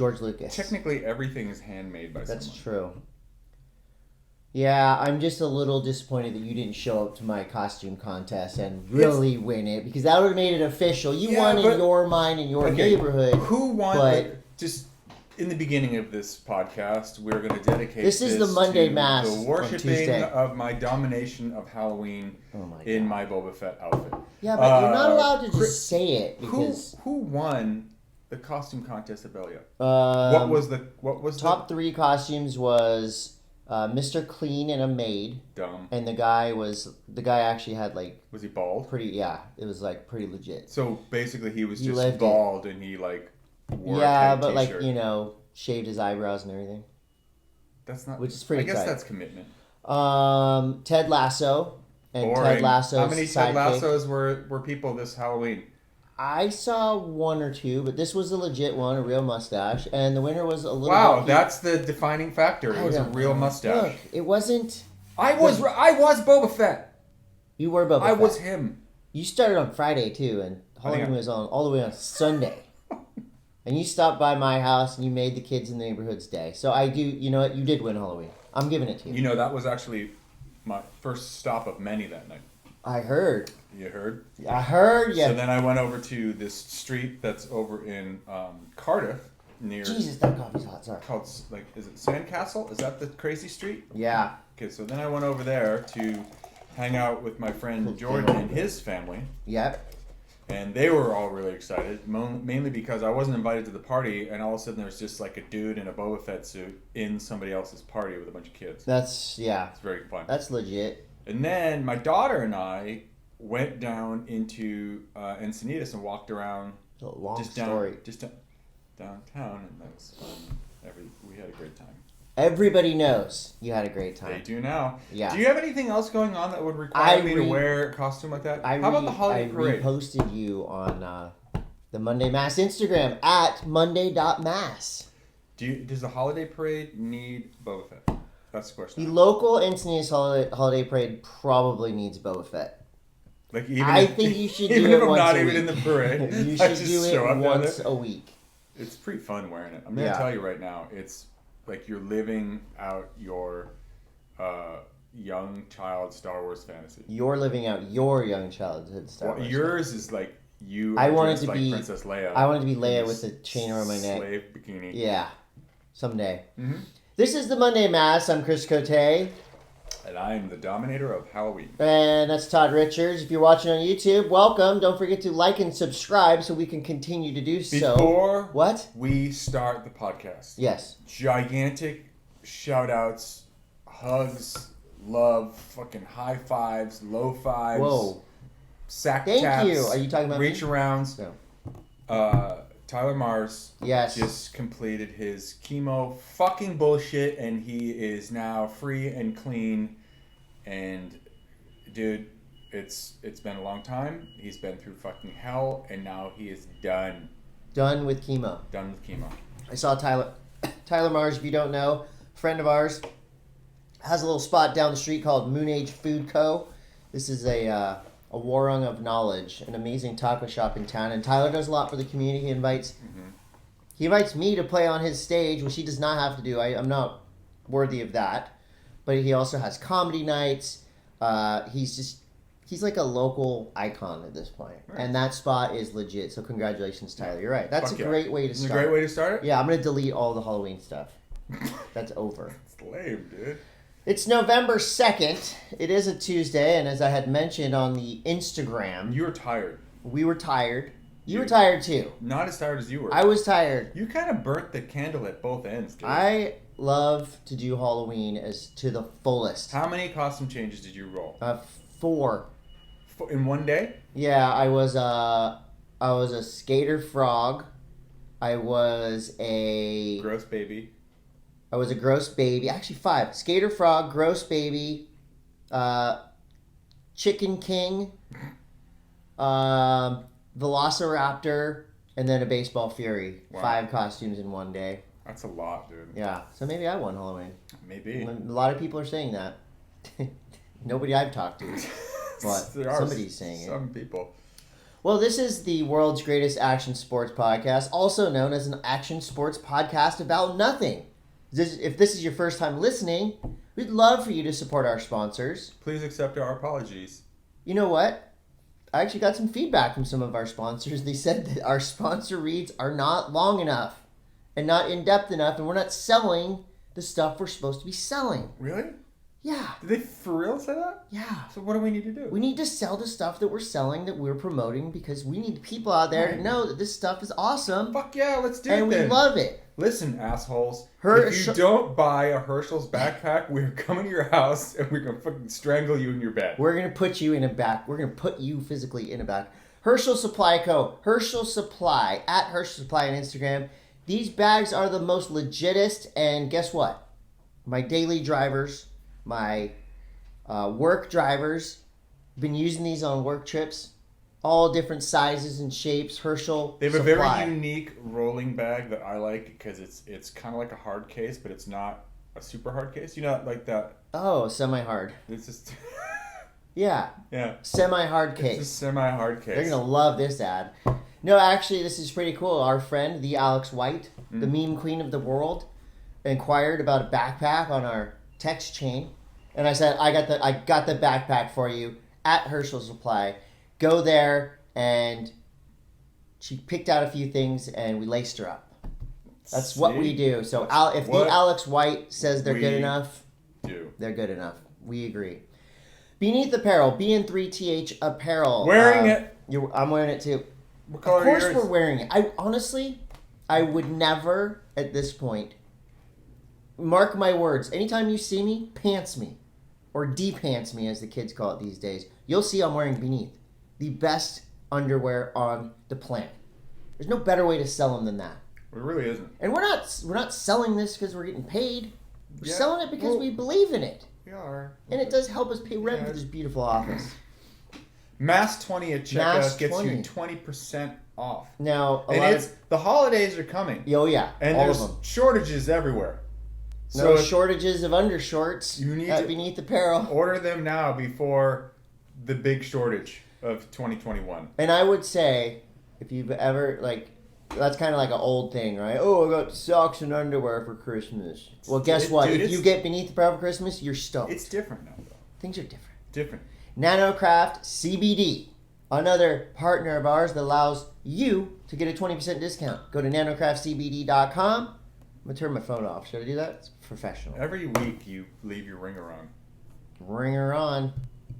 George Lucas. Technically, everything is handmade by someone. That's true. Yeah, I'm just a little disappointed that you didn't show up to my costume contest and really win it, because that would have made it official. You won in your mind, in your neighborhood. Who won? Just in the beginning of this podcast, we're going to dedicate this is the Monday to Mass the worshiping of my domination of Halloween in my Boba Fett outfit. Yeah, but you're not allowed to just say it, because who won the costume contest at Belia? What was top 3 costumes was Mr. Clean and a maid. Dumb. And the guy actually had like... Was he bald? It was like pretty legit. So basically he was just bald and he like wore a tight but t-shirt. like, shaved his eyebrows and everything. That's not... Which is pretty I guess tight. that's commitment. Ted Lasso. And Boring. Ted Lasso's How many Ted sidekick. Lassos were people this Halloween? I saw 1 or 2, but this was a legit one, a real mustache, and the winner was a little... Wow, that's the defining factor. It was a real mustache. Look, it wasn't... I was Boba Fett. You were Boba Fett. I was him. You started on Friday, too, and Halloween was on all the way on Sunday. And you stopped by my house, and you made the kids in the neighborhood's day. So I do... You know what? You did win Halloween. I'm giving it to you. That was actually my first stop of many that night. I heard. You heard? I heard, yeah. So then I went over to this street that's over in Cardiff near... Jesus, that coffee's hot, sorry. Called, is it Sandcastle? Is that the crazy street? Yeah. Okay, so then I went over there to hang out with my friend Jordan and his family. Yep. And they were all really excited, mainly because I wasn't invited to the party, and all of a sudden there's just like a dude in a Boba Fett suit in somebody else's party with a bunch of kids. It's very fun. That's legit. And then my daughter and I went down into Encinitas and walked around downtown, and that was fun. We had a great time. Everybody knows you had a great time. They do now. Yeah. Do you have anything else going on that would require me to wear a costume like that? How about the holiday parade? I reposted you on the Monday Mass Instagram at monday.mass. Does the holiday parade need Boba Fett? That's the question. The local Encinitas holiday parade probably needs Boba Fett. I think you should do even it if I'm once not a even week. in the parade. You should do it once a week. It's pretty fun wearing it. I'm going to tell you right now, it's like you're living out your young child Star Wars fantasy. You're living out your young childhood Star Wars. Yours is like you. I wanted to be Princess Leia. I wanted to be Leia with a chain around my neck. Slave bikini. Yeah, someday. Mm-hmm. This is the Monday Mass. I'm Chris Coté. And I'm the Dominator of Halloween. And that's Todd Richards. If you're watching on YouTube, welcome. Don't forget to like and subscribe so we can continue to do so. Before we start the podcast. Yes. Gigantic shout-outs, hugs, love, fucking high fives, low fives. Whoa. Sack taps. Thank you. Are you talking about reach arounds? No. Tyler Mars just completed his chemo fucking bullshit, and he is now free and clean. And dude, it's been a long time. He's been through fucking hell, and now he is done. Done with chemo. Done with chemo. I saw Tyler Mars, if you don't know, friend of ours, has a little spot down the street called Moon Age Food Co. This is a warrung of knowledge, an amazing taco shop in town, and Tyler does a lot for the community. He invites me to play on his stage, which he does not have to do. I'm not worthy of that, but he also has comedy nights. He's like a local icon at this point, and that spot is legit. So congratulations, Tyler. You're right. That's a great way to start. It's a great way to start it. Yeah, I'm gonna delete all the Halloween stuff. That's over. It's lame, dude. It's November 2nd. It is a Tuesday, and as I had mentioned on the Instagram... You were tired. We were tired. You were tired, too. Not as tired as you were. I was tired. You kind of burnt the candle at both ends, dude. I love to do Halloween as to the fullest. How many costume changes did you roll? 4. In one day? Yeah, I was a skater frog. I was a... Gross baby. I was a gross baby. Actually, 5. Skater frog, gross baby, chicken king, velociraptor, and then a baseball fury. Wow. 5 costumes in one day. That's a lot, dude. Yeah. So maybe I won Halloween. Maybe. A lot of people are saying that. Nobody I've talked to. But somebody's saying it. Some people. Well, this is the world's greatest action sports podcast, also known as an action sports podcast about nothing. If this is your first time listening, we'd love for you to support our sponsors. Please accept our apologies. You know what? I actually got some feedback from some of our sponsors. They said that our sponsor reads are not long enough and not in-depth enough, and we're not selling the stuff we're supposed to be selling. Really? Yeah. Did they for real say that? Yeah. So what do we need to do? We need to sell the stuff that we're selling, that we're promoting, because we need people out there to know that this stuff is awesome. Fuck yeah, let's do it and then. we love it. Listen, assholes. If you don't buy a Herschel's backpack, we're coming to your house and we're going to fucking strangle you in your bed. We're going to put you in a back. We're going to put you physically in a back. Herschel Supply Co. Herschel Supply. At Herschel Supply on Instagram. These bags are the most legitest. And guess what? My daily drivers, my work drivers, been using these on work trips. All different sizes and shapes. Herschel They have Supply. a very unique rolling bag that I like because it's kind of like a hard case, but it's not a super hard case. You know, like that. Oh, semi-hard. It's just. Yeah. Yeah. Semi-hard case. It's a semi-hard case. They're going to love this ad. No, actually, this is pretty cool. Our friend, the Alex White, the meme queen of the world, inquired about a backpack on our text chain. And I said, I got the backpack for you at Herschel Supply. Go there, and she picked out a few things, and we laced her up. That's what we do. So if the Alex White says they're good enough, they're good enough. We agree. Beneath Apparel, BN3TH Apparel. Wearing it. I'm wearing it too. What color of course are yours? we're wearing it. I would never, at this point, mark my words. Anytime you see me, pants me. Or de-pants me, as the kids call it these days. You'll see I'm wearing Beneath. The best underwear on the planet. There's no better way to sell them than that. It really isn't. And we're not selling this because we're getting paid. We're selling it because we believe in it. We are. And it does help us pay rent for this beautiful office. MASS20 at checkout MASS20. gets you 20% off. Now, the holidays are coming. Oh yeah, and all there's of them. Shortages everywhere. No shortages of undershorts. You need at to Beneath Apparel. Order them now before the big shortage of 2021. And I would say, if you've ever, that's kind of like an old thing, right? Oh, I got socks and underwear for Christmas. Well, guess what? If you get Beneath Apparel for Christmas, you're stoked. It's different now, though. Things are different. Different. NanocraftCBD, another partner of ours that allows you to get a 20% discount. Go to nanocraftcbd.com. I'm going to turn my phone off. Should I do that? It's professional. Every week you leave your ringer on. Ringer on.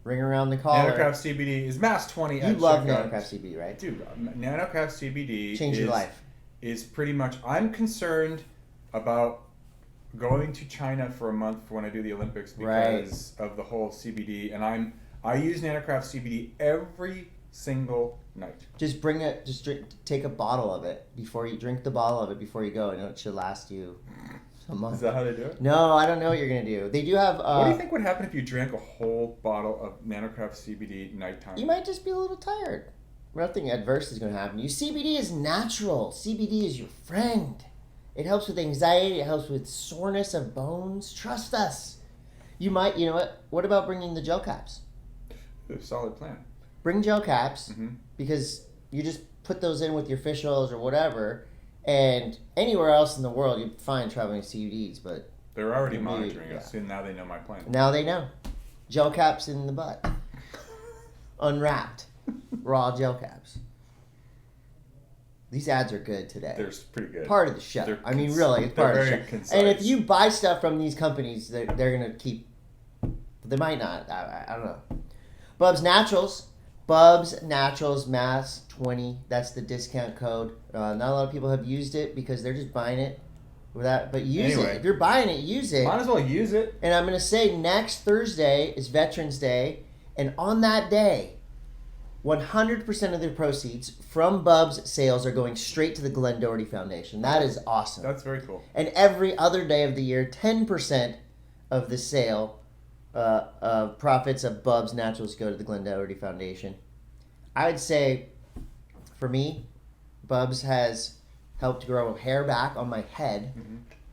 Ring around the collar. NanocraftCBD is MASS20 at You love checkout. NanocraftCBD, right? Dude, NanocraftCBD Change your life. Is pretty much... I'm concerned about going to China for a month for when I do the Olympics because of the whole CBD. And I use NanocraftCBD every single night. Just take a bottle of it before you drink the bottle of it before you go, and it should last you a month. Is that how they do it? No, I don't know what you're gonna do. They do have. What do you think would happen if you drank a whole bottle of NanocraftCBD nighttime? You might just be a little tired. Nothing adverse is gonna happen to you. CBD is natural. CBD is your friend. It helps with anxiety. It helps with soreness of bones. Trust us. You know what? What about bringing the gel caps? Solid plan. Bring gel caps because you just put those in with your fish oils or whatever, and anywhere else in the world you're fine traveling CBDs, but they're already monitoring us, and now they know my plan. Now they know. Gel caps in the butt. Unwrapped. Raw gel caps. These ads are good today. They're pretty good. Part of the show. Really, it's part of the show. Concise. And if you buy stuff from these companies, they're going to keep... They might not. I don't know. Bubs Naturals. Bubs Naturals MASS20. That's the discount code. Not a lot of people have used it because they're just buying it without. But use it. If you're buying it, use it. Might as well use it. And I'm going to say next Thursday is Veterans Day. And on that day, 100% of the proceeds from Bubs sales are going straight to the Glenn Doherty Foundation. That is awesome. That's very cool. And every other day of the year, 10% of the sale profits of Bubs Naturals go to the Glenn Doherty Foundation. I would say, for me, Bubs has helped grow hair back on my head,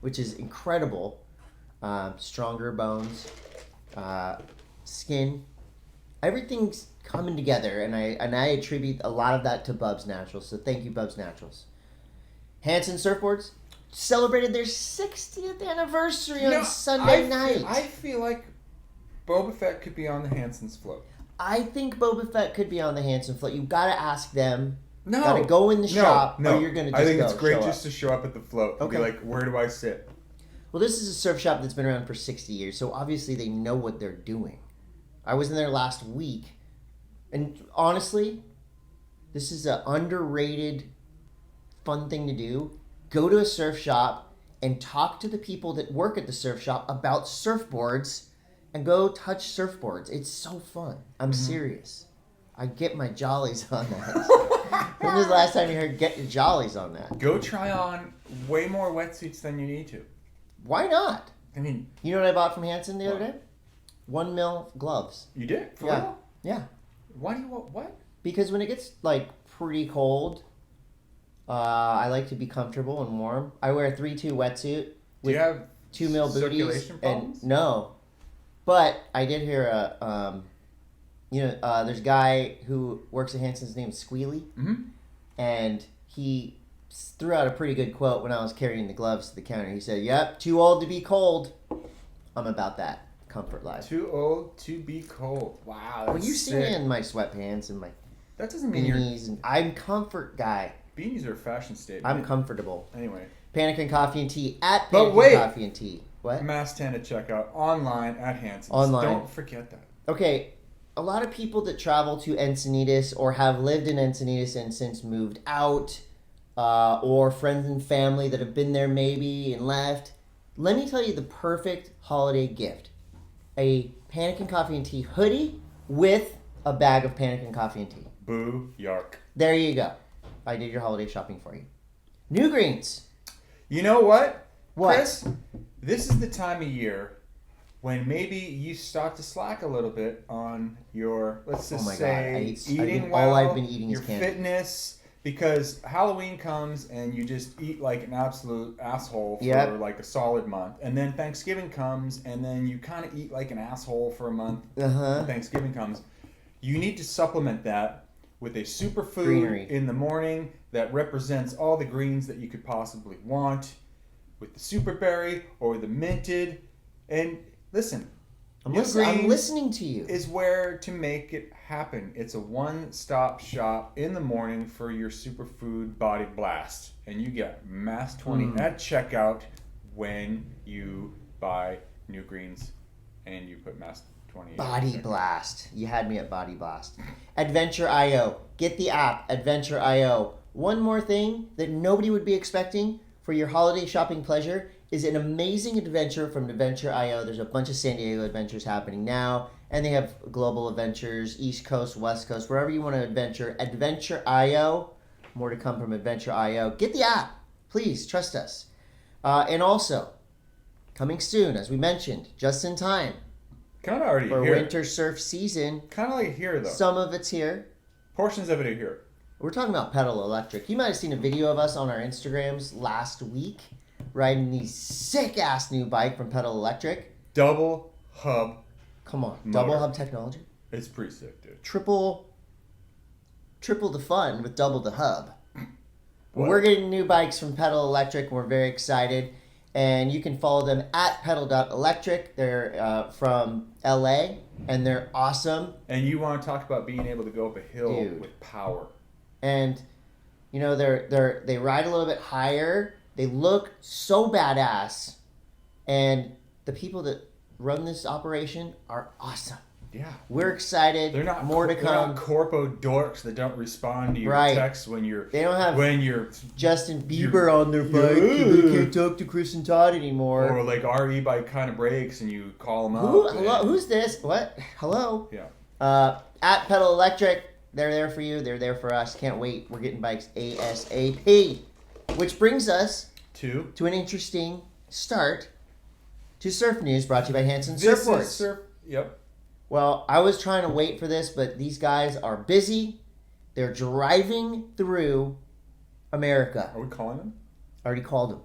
which is incredible. Stronger bones, skin, everything's coming together, and I attribute a lot of that to Bubs Naturals. So thank you, Bubs Naturals. Hansen Surfboards celebrated their 60th anniversary on Sunday night. I feel like Boba Fett could be on the Hansen's float. I think Boba Fett could be on the Hansen float. You've got to ask them. No. Got to go in the shop, or you're going to just I think it's great show just to show up at the float and be like, where do I sit? Well, this is a surf shop that's been around for 60 years, so obviously they know what they're doing. I was in there last week, and honestly, this is an underrated, fun thing to do. Go to a surf shop and talk to the people that work at the surf shop about surfboards, and go touch surfboards. It's so fun. I'm serious. I get my jollies on that. When was the last time you heard get your jollies on that? Go try on way more wetsuits than you need to. Why not? I mean... You know what I bought from Hansen the other day? 1 mil gloves. You did? For yeah. real? Yeah. Why do you want... What? Because when it gets, like, pretty cold, I like to be comfortable and warm. I wear a 3-2 wetsuit with do you have 2 mil booties. Circulation problems? And no. But I did hear there's a guy who works at Hansen's named Squealy. Mm-hmm. And he threw out a pretty good quote when I was carrying the gloves to the counter. He said, "Yep, too old to be cold." I'm about that comfort life. Too old to be cold. Wow. That's When you see me in my sweatpants and my that doesn't mean beanies, and I'm comfort guy. Beanies are a fashion statement. I'm comfortable. Anyway. Pannikin Coffee and Tea at But Pannikin wait. Coffee and Tea. What? MASS10 at checkout online at Hansen's. Online. Don't forget that. Okay, a lot of people that travel to Encinitas or have lived in Encinitas and since moved out, or friends and family that have been there maybe and left. Let me tell you the perfect holiday gift. A Pannikin Coffee and Tea hoodie with a bag of Pannikin Coffee and Tea. Boo yark. There you go. I did your holiday shopping for you. New Greens. You know what? What? Chris, this is the time of year when maybe you start to slack a little bit on your, let's just eating well, all I've been eating your is candy. fitness, because Halloween comes and you just eat like an absolute asshole for like a solid month. And then Thanksgiving comes and then you kind of eat like an asshole for a month. Uh-huh. Thanksgiving comes. You need to supplement that with a superfood Greenery in the morning that represents all the greens that you could possibly want, with the superberry or the minted. And listen, I'm listening to you. Is where to make it happen. It's a one-stop shop in the morning for your superfood body blast. And you get MASS20 at checkout when you buy New Greens and you put MASS20 Body Blast. You had me at Body Blast. Adventure.io. Get the app, Adventure.io. One more thing that nobody would be expecting for your holiday shopping pleasure is an amazing adventure from Adventure.io. There's a bunch of San Diego adventures happening now, and they have global adventures, East Coast, West Coast, wherever you want to adventure. Adventure.io. More to come from Adventure.io. Get the app. Please, trust us. And also, coming soon, as we mentioned, just in time. Kind of already for here. Winter surf season. Kind of like here, though. Some of it's here. Portions of it are here. We're talking about pedal electric. You might have seen a video of us on our Instagrams last week riding the sick-ass new bike from Pedal Electric. Double hub. Come on. Motor. Double hub technology. It's pretty sick, dude. Triple the fun with double the hub. We're getting new bikes from Pedal Electric. We're very excited. And you can follow them at pedal.electric. They're from LA, and they're awesome. And you want to talk about being able to go up a hill with power. And, you know, they ride a little bit higher. They look so badass. And the people that run this operation are awesome. Yeah. We're excited. They're not more to come. They're not corpo dorks that don't respond to your texts when you're. They don't have Justin Bieber on their bike. They can't talk to Chris and Todd anymore. Or like our e-bike kind of breaks and you call them up. Hello? Who's this? What? Hello? Yeah. At Pedal Electric, they're there for you. They're there for us. Can't wait. We're getting bikes ASAP. Which brings us to an interesting start to Surf News, brought to you by Hansen Surfboards. Yep. Well, I was trying to wait for this, but these guys are busy. They're driving through America. Are we calling them? I already called them.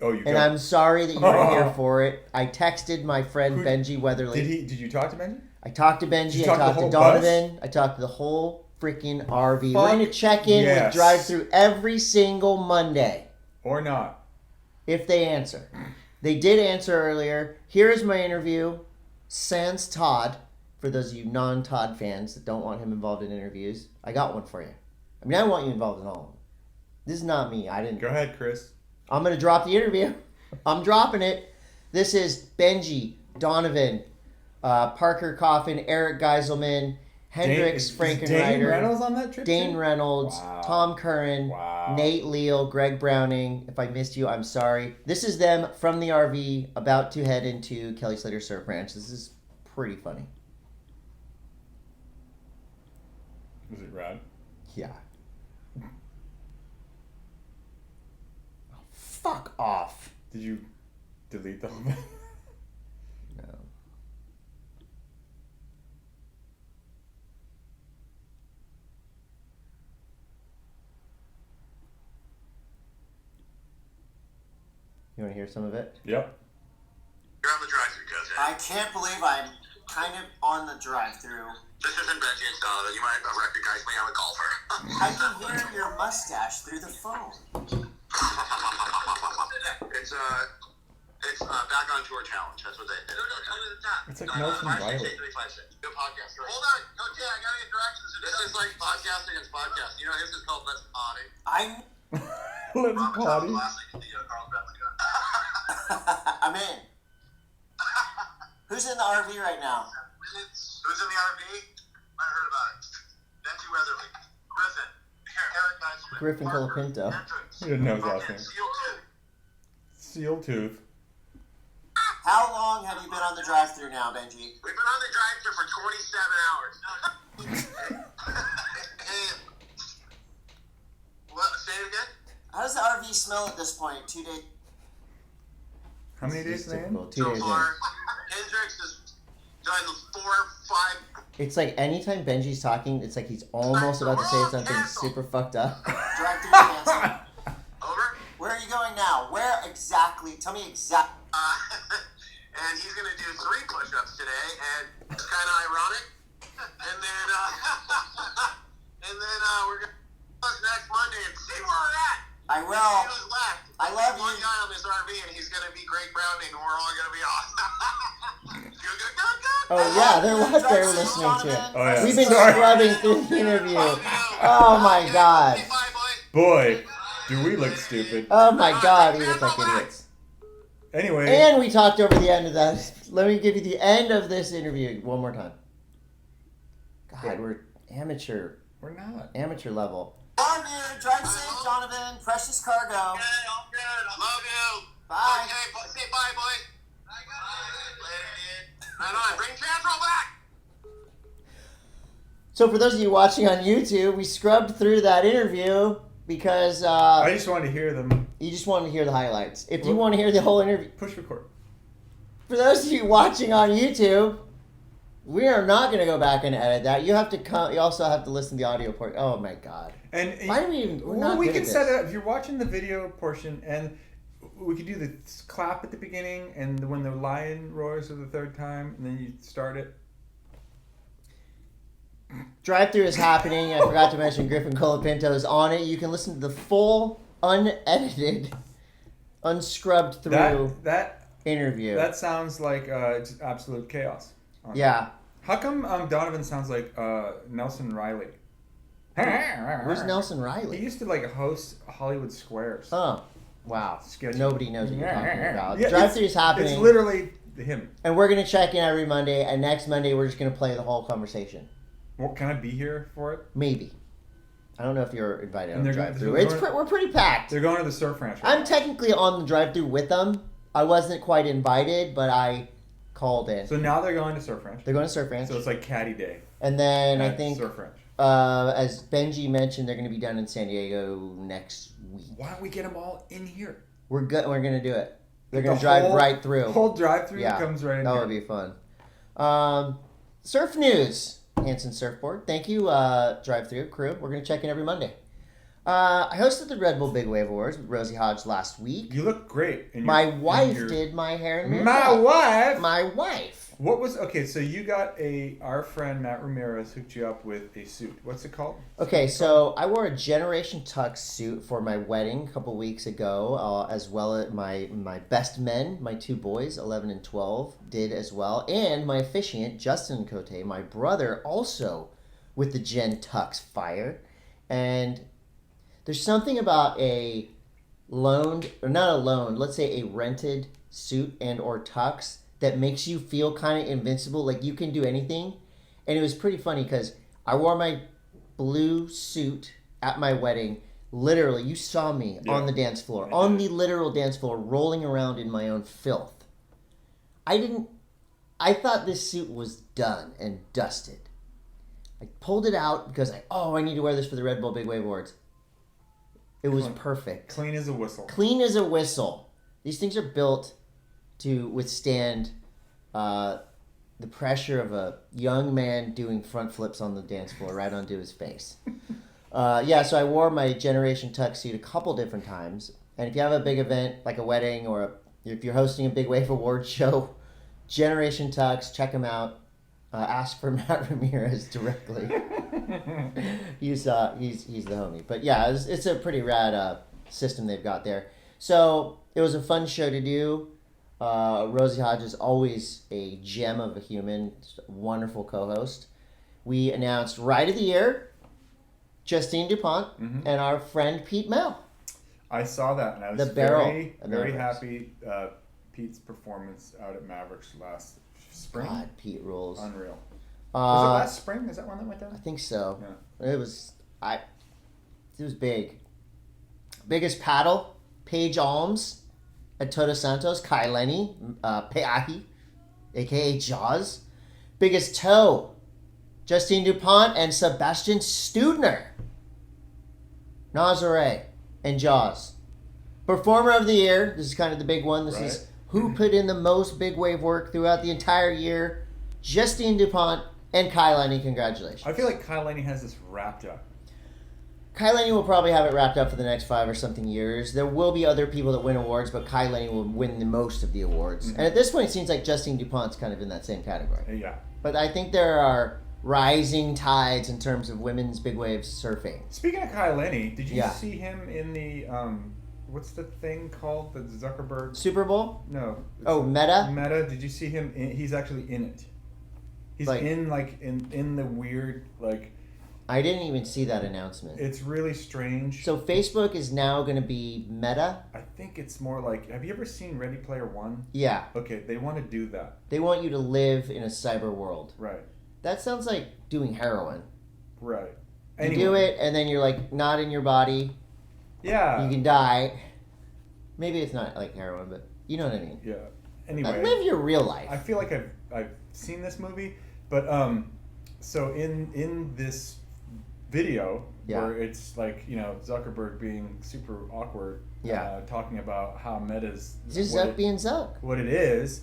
Oh, you. And I'm sorry that you weren't here for it. I texted my friend Benji Weatherly. Did you talk to Benji? I talked to Benji. You I talked talked the to whole Donavon. I talked to the whole freaking RV. Fuck We're going to check in with yes. Drive Thru every single Monday. Or not. If they answer. They did answer earlier. Here is my interview. Sans Todd. For those of you non-Todd fans that don't want him involved in interviews, I got one for you. I mean, I want you involved in all of them. This is not me. I didn't. Go ahead, Chris. I'm going to drop the interview. I'm dropping it. This is Benji, Donavon, Parker Coffin, Eric Geiselman, Hendricks, Frankenrider. Dane Reynolds on that trip? Dane too? Reynolds, Wow. Tom Curran, Wow. Nate Leal, Greg Browning. If I missed you, I'm sorry. This is them from the RV about to head into Kelly Slater Surf Ranch. This is pretty funny. Was it rad? Yeah. Oh, fuck off. Did you delete the whole thing? No. You want to hear some of it? Yep. You're on the drive-thru, Coté. I can't believe I'm kind of on the drive-thru. This isn't Benji and Donovan. You might recognize me. I'm a golfer. I can hear your mustache through the phone. It's back on tour challenge. That's what they did. No, tell me the time. It's like Nelson Riley. 568-356. Good podcast. Hold on, Coté. I gotta get directions. This is like podcasting and podcast. You know, his is called Let's Potty. Let's potty. I'm in. Who's in the RV right now? Who's in the RV? I heard about it. Benji Weatherly, Griffin, Eric Geiselman, Griffin Parker, Colapinto. Hendricks, I didn't know his last name. Seal Tooth. Seal Tooth. How long have you been on the drive-thru now, Benji? We've been on the drive-thru for 27 hours. Hey, what? Say it again? How does the RV smell at this point? 2 days. How many days in? Typical. 2 So days in. far, Hendricks is done 4 or 5. It's like anytime Benji's talking, it's like he's almost about to say something super fucked up. Drive-thru canceled. Over? Where are you going now? Where exactly? Tell me exactly. And he's going to do 3 push-ups today, and it's kind of ironic. And then, we're going to look next Monday and see where we're at. I See will. who's left. I love One you. guy on this RV, and he's going to be Greg Browning, and we're all going to be off. Oh yeah, they're what they're listening to. Oh, yeah. We've been Sorry. scrubbing through the interview. Oh my god. Say bye, Boy, boys. do we look stupid. Oh my god, we look like idiots. Anyway. And we talked over the end of that. Let me give you the end of this interview one more time. God, we're amateur We're not. level. Love you. Drive safe, Donavon. Precious cargo. Okay, all good. I love you. Bye. Okay, say bye, boys. Bye, guys. Later, dude. Right on. Bring Chantrell back. So for those of you watching on YouTube, we scrubbed through that interview because I just wanted to hear them. you just wanted to hear the highlights. If you want to hear the whole interview, Push record. for those of you watching on YouTube, we are not going to go back and edit that. You have to come. You also have to listen to the audio part. Oh my god! And Why do we even? We're not we good can at set this. it up. If you're watching the video portion, and we could do the clap at the beginning, and when the lion roars for the 3rd time, and then you start it. Drive-thru is happening. I forgot to mention Griffin Colapinto is on it. You can listen to the full, unedited, unscrubbed through That interview. that sounds like just absolute chaos. Yeah. How come Donavon sounds like Nelson Riley? Where's Nelson He Riley? used to like host Hollywood Squares. Oh, wow. Sketchy. Nobody knows what you're talking about. Yeah, Drive-thru is happening. It's literally him. And we're going to check in every Monday. And next Monday, we're just going to play the whole conversation. Well, can I be here for it? Maybe. I don't know if you're invited on And the they're drive-thru. going- We're pretty packed. They're going to the surf ranch. I'm technically on the drive-thru with them. I wasn't quite invited, but I called in. So now they're going to surf ranch. They're going to Surf Ranch. So it's like caddy day. And then I at think, surf ranch. as Benji mentioned, they're going to be down in San Diego next week. Why don't we get them all in here? We're good. We're going to do it. They're going The to drive whole- right through. The whole drive-through Yeah, comes right in that here. would be fun. Surf news. Hansen Surfboard. Thank you, drive-thru crew. We're going to check in every Monday. I hosted the Red Bull Big Wave Awards with Rosie Hodge last week. You look great. My wife did my hair and makeup. My wife? My wife. What was okay? So you got our friend Matt Ramirez hooked you up with a suit. What's it called? Okay, so I wore a Generation Tux suit for my wedding a couple weeks ago, as well as my best men, my two boys, 11 and 12, did as well, and my officiant Justin Coté, my brother, also with the Gen Tux fire. And there's something about a loaned, or not a loaned, let's say a rented suit and or tux that makes you feel kind of invincible, like you can do anything. And it was pretty funny because I wore my blue suit at my wedding. Literally, you saw me on the dance floor, on the literal dance floor, rolling around in my own filth. I thought this suit was done and dusted. I pulled it out because I need to wear this for the Red Bull Big Wave Awards. It was perfect. Clean as a whistle. Clean as a whistle. These things are built to withstand the pressure of a young man doing front flips on the dance floor right onto his face. So I wore my Generation Tux suit a couple different times. And if you have a big event like a wedding or if you're hosting a Big Wave Awards show, Generation Tux, check them out. Ask for Matt Ramirez directly. He's the homie. But yeah, it's a pretty rad system they've got there. So it was a fun show to do. Rosie Hodge is always a gem of a human, a wonderful co-host. We announced Ride of the Year, Justine DuPont, and our friend Pete Mel. I saw that, and I was very happy. Pete's performance out at Mavericks last spring. God, Pete rules. Unreal. Was it last spring? Is that one that went down? I think so. Yeah. It was big. Biggest paddle, Paige Alms at Todos Santos, Kai Lenny, Peahi, aka Jaws. Biggest toe, Justine DuPont and Sebastian Studner. Nazare and Jaws. Performer of the Year, this is kind of the big one. This is who put in the most big wave work throughout the entire year. Justine DuPont and Kai Lenny, congratulations. I feel like Kai Lenny has this wrapped up. Kai Lenny will probably have it wrapped up for the next 5 or something years. There will be other people that win awards, but Kai Lenny will win the most of the awards. And at this point, it seems like Justine DuPont's kind of in that same category. Yeah. But I think there are rising tides in terms of women's big wave surfing. Speaking of Kai Lenny, did you see him in the what's the thing called? The Zuckerberg Super Bowl? No. Meta? Meta. Did you see him? He's actually in it. He's in the weird I didn't even see that announcement. It's really strange. So Facebook is now going to be Meta? I think it's more like, have you ever seen Ready Player One? Yeah. Okay, they want to do that. They want you to live in a cyber world. Right. That sounds like doing heroin. Right. You do it, and then you're not in your body. Yeah. You can die. Maybe it's not like heroin, but you know what I mean. Yeah. Anyway. Live your real life. I feel like I've seen this movie, but so in this video where it's Zuckerberg being super awkward, talking about how Meta's just Zuck being Zuck. What it is,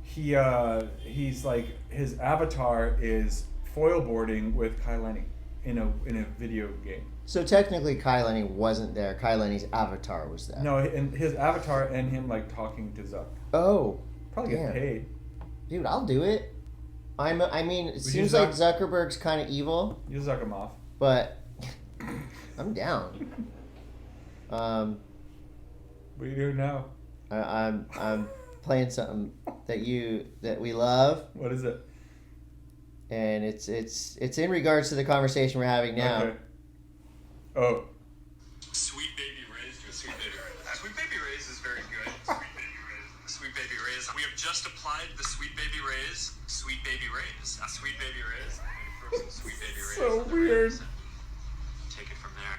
he's like his avatar is foil boarding with Kai Lenny in a video game. So technically, Kai Lenny wasn't there. Kai Lenny's avatar was there. No, and his avatar and him talking to Zuck. Oh, probably get paid. Dude, I'll do it. It seems like Zuckerberg's kind of evil. You Zuck him off. But I'm down. What are you doing now? I'm playing something that we love. What is it? And it's in regards to the conversation we're having now. Okay. Oh. Sweet Baby Ray's to a Sweet Baby Ray's. Sweet Baby Ray's is very good. Sweet Baby Ray's. Sweet Baby Ray's. We have just applied the Sweet Baby Ray's. Sweet Baby Ray's. Sweet Baby Ray's. Sweet Baby Ray's. So weird. Take it from there.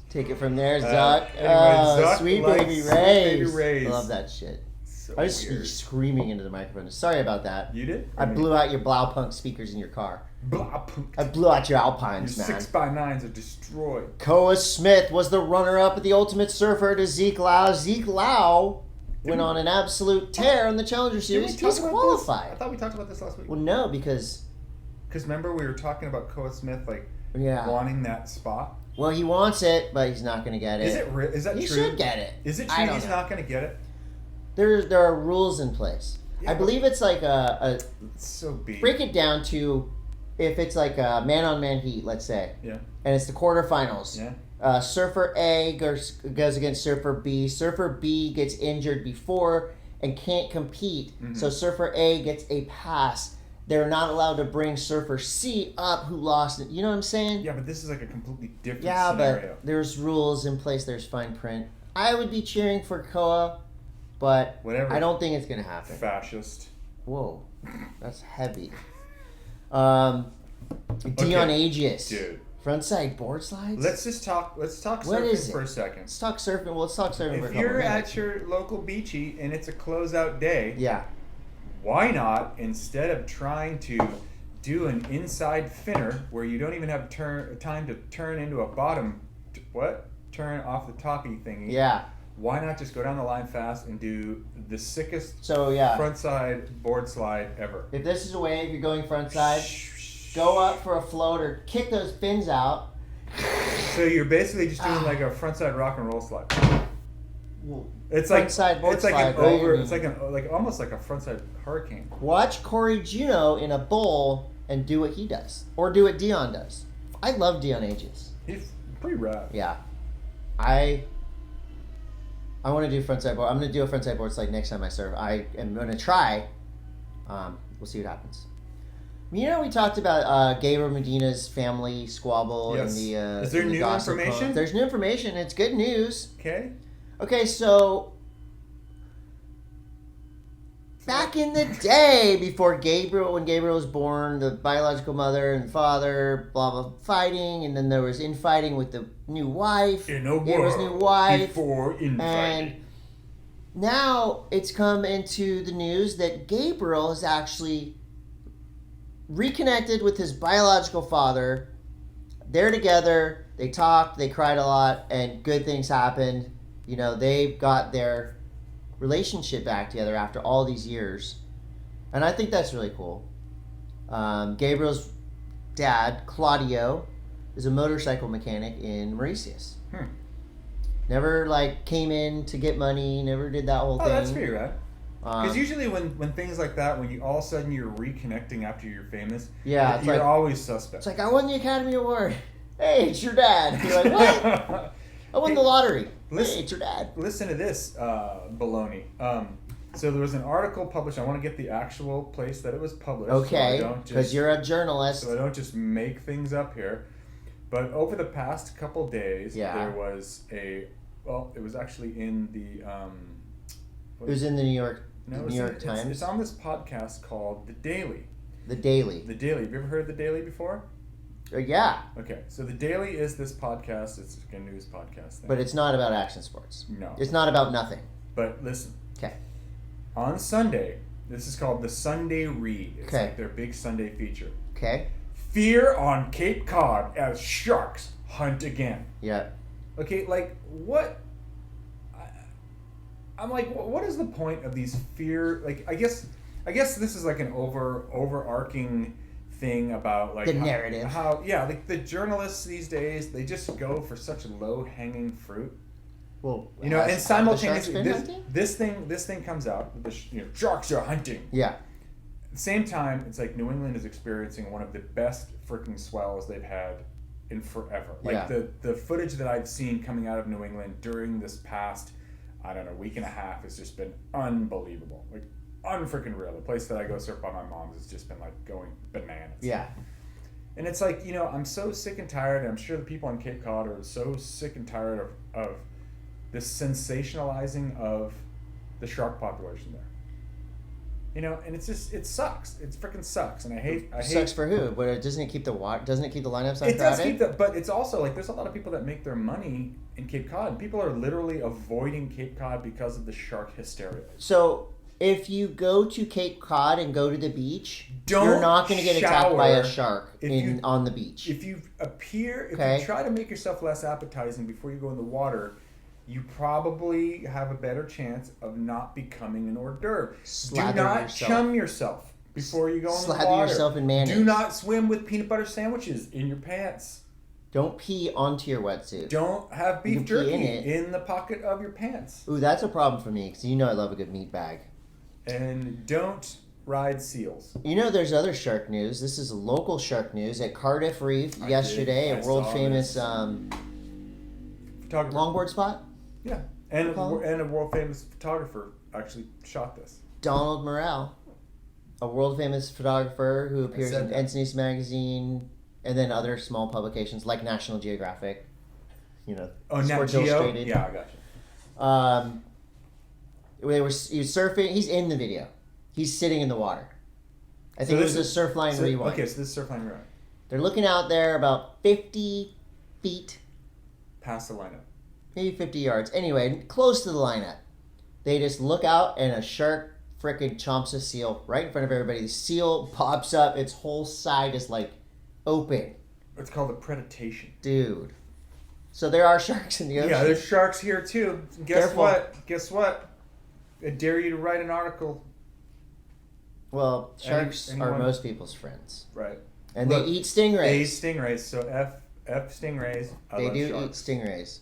Take it from there, Zuck. Zuck Sweet likes Baby Sweet Rays. Baby Rays. I love that shit. So I was screaming into the microphone. Sorry about that. You did? I blew out your Blaupunk speakers in your car. Blaupunk. I blew out your Alpines, your man. 6x9s are destroyed. Koa Smith was the runner-up at the Ultimate Surfer to Zeke Lau. Zeke Lau went on an absolute tear in the Challenger Series. He's qualified. I thought we talked about this last week. Well, no, because remember we were talking about Koa Smith wanting that spot. Well, he wants it, but he's not going to get it. Is that he true? He should get it. Is it true he's not going to get it? There are rules in place. I believe it's like a It's so big. break it down to if it's like a man-on-man heat, let's say. Yeah. And it's the quarterfinals. Yeah. Surfer A goes against Surfer B. Surfer B gets injured before and can't compete. Mm-hmm. So Surfer A gets a pass. They're not allowed to bring Surfer C up who lost it. You know what I'm saying? Yeah, but this is like a completely different Yeah, scenario. but there's rules in place. There's fine print. I would be cheering for Koa, but Whatever. I don't think it's going to happen. Fascist. Whoa. That's heavy. Dion Agius. Dude. Frontside board slides? Let's talk What surfing is it? for a second. Let's talk surfing. Well, let's talk surfing for a If couple you're minutes. at your local beachy and it's a closeout day, Yeah. why not, instead of trying to do an inside finner where you don't even have time to turn into a bottom, turn off the toppy thingy. Yeah. Why not just go down the line fast and do the sickest So, yeah. frontside board slide ever? If this is a wave, you're going frontside, go up for a float or kick those fins out. So you're basically just doing like a frontside rock and roll slide. Well, It's like frontside board it's like slide, an right? over. I mean- It's like almost like a frontside hurricane. Watch Corey Juno in a bowl and do what he does. Or do what Dion does. I love Dion Agius. He's pretty rad. Yeah. I want to do frontside board. I'm going to do a frontside board slide next time I surf. I am going to try. We'll see what happens. You know, we talked about Gabriel Medina's family squabble Yes. in the. Is there in the new gossip information? column. There's new information. It's good news. Okay. Okay, so back in the day, before when Gabriel was born, the biological mother and father, blah blah, fighting, and then there was infighting with the new wife. In a Gabriel's world new wife, before infighting. and now it's come into the news that Gabriel has actually reconnected with his biological father. They're together. They talked. They cried a lot, and good things happened. You know, they got their relationship back together after all these years, and I think that's really cool. Gabriel's dad, Claudio, is a motorcycle mechanic in Mauritius. Never came in to get money. Never did that whole thing. Oh, that's pretty rad. Because Um, usually when things like that, when you all of a sudden you're reconnecting after you're famous, Yeah, it's you're like- always suspect. it's like, I won the Academy Award. Hey, it's your dad. You're like, what? I won the lottery. Listen- Hey, it's your dad. Listen to this, baloney. So there was an article published. I want to get the actual place that it was published. Okay, so I don't because just- you're a journalist. So I don't just make things up here. But over the past couple days, Yeah. there was it was actually in the. It was in the New York it's York Times. It's on this podcast called The Daily. The Daily. The Daily. Have you ever heard of The Daily before? Yeah, Okay, so The Daily is this podcast. It's like a news podcast thing. but it's not about action sports. No. It's not about nothing. But listen. Okay. On Sunday, this is called the Sunday Read. It's Okay. like their big Sunday feature. Okay. Fear on Cape Cod as sharks hunt again. Yeah. Okay, like what? I'm like, what is the point of these fear? Like, I guess this is like an overarching thing about like The narrative. How like the journalists these days, they just go for such low hanging fruit. Well, You know, and has the sharks simultaneously, been hunting? this thing comes out. Sharks are hunting. Yeah. At the same time, it's like New England is experiencing one of the best freaking swells they've had in forever. Like Yeah. the footage that I've seen coming out of New England during this past, I don't know, week and a half has just been unbelievable. Like unfreaking real. The place that I go surf by my mom's has just been like going bananas. Yeah. And it's like, you know, I'm so sick and tired, and I'm sure the people on Cape Cod are so sick and tired of this sensationalizing of the shark population there. You know, and it's just, it sucks. It freaking sucks, and I hate. Sucks for who? But doesn't it keep the Doesn't it keep the lineups uncrowded? It does keep the, but it's also like there's a lot of people that make their money in Cape Cod. And people are literally avoiding Cape Cod because of the shark hysteria. So if you go to Cape Cod and go to the beach, Don't you're not going to get attacked by a shower shark if on the beach. If you Okay. try to make yourself less appetizing before you go in the water, you probably have a better chance of not becoming an hors d'oeuvre. Slather Do not yourself. chum yourself before you go in the Slather water. yourself in mayonnaise. Do not swim with peanut butter sandwiches in your pants. Don't pee onto your wetsuit. Don't have You beef can pee jerky in it. in the pocket of your pants. Ooh, that's a problem for me because you know I love a good meat bag. And don't ride seals. You know, there's other shark news. This is local shark news at Cardiff Reef yesterday. A world famous longboard spot. Yeah, and a world famous photographer actually shot this. Donald Morrell, a world famous photographer who appears in Ensigns magazine and then other small publications like National Geographic. You know, Sports Illustrated. Yeah, I got you. He was surfing. He's in the video. He's sitting in the water. I think it was a Surfline Rewind. Okay, so this is Surfline Rewind. They're looking out there about 50 feet. Past the lineup. Maybe 50 yards. Anyway, close to the lineup. They just look out and a shark frickin' chomps a seal right in front of everybody. The seal pops up. Its whole side is like open. It's called a predation. Dude. So there are sharks in the ocean. Yeah, there's sharks here too. Guess what? I dare you to write an article. Well, sharks are most people's friends. Right. And they eat stingrays. They eat stingrays, so F stingrays. They do eat stingrays.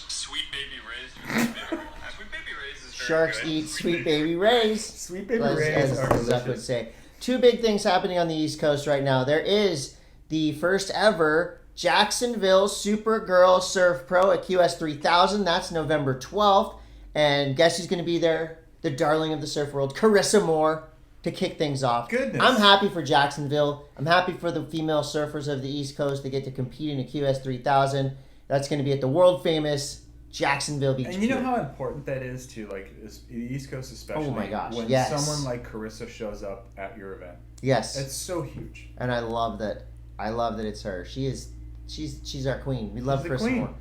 Sweet baby rays. Sweet baby rays is very Sharks good. eat sweet baby rays. Sweet baby rays are as Zuck would delicious. say. Two big things happening on the East Coast right now. There is the first ever Jacksonville Supergirl Surf Pro at QS 3000. That's November 12th. And guess who's going to be there? The darling of the surf world, Carissa Moore, to kick things off. Goodness. I'm happy for Jacksonville. I'm happy for the female surfers of the East Coast to get to compete in a QS 3000. That's going to be at the world famous Jacksonville Beach. And you know how important that is to like the East Coast especially. Oh my gosh, when yes. someone like Carissa shows up at your event. Yes. It's so huge. And I love that it's her. She's our queen. We love Carissa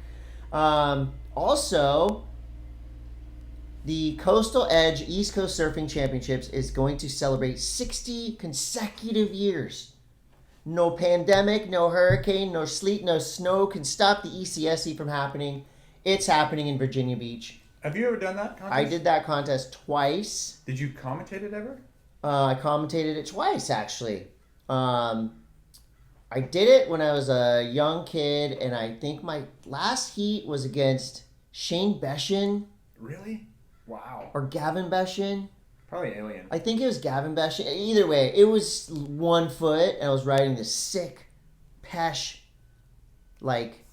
Moore. Also, the Coastal Edge East Coast Surfing Championships is going to celebrate 60 consecutive years. No pandemic, no hurricane, no sleet, no snow can stop the ECSC from happening. It's happening in Virginia Beach. Have you ever done that contest? I did that contest twice. Did you commentate it ever? I commentated it twice, actually. I did it when I was a young kid, and I think my last heat was against Shane Beshin. Really? Wow. Or Gavin Beshin. Probably an alien. I think it was Gavin Beshin. Either way, it was 1 foot, and I was riding this sick Pesh, like,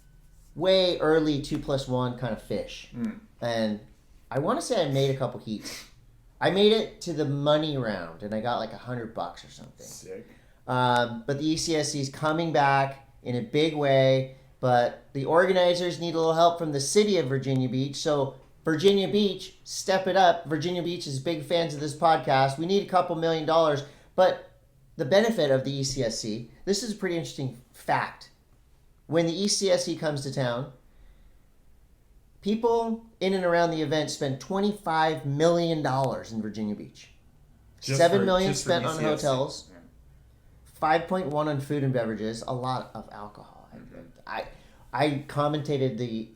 way early 2+1 kind of fish. And I want to say I made a couple heats. I made it to the money round, and I got like $100 or something. Sick. But the ECSC is coming back in a big way, but the organizers need a little help from the city of Virginia Beach. So Virginia Beach, step it up. Virginia Beach is big fans of this podcast. We need a couple $1 million. But the benefit of the ECSC, this is a pretty interesting fact. When the ECSC comes to town, people in and around the event spend $25 million in Virginia Beach. $7 million spent on hotels. 5.1 on food and beverages, a lot of alcohol. I commentated the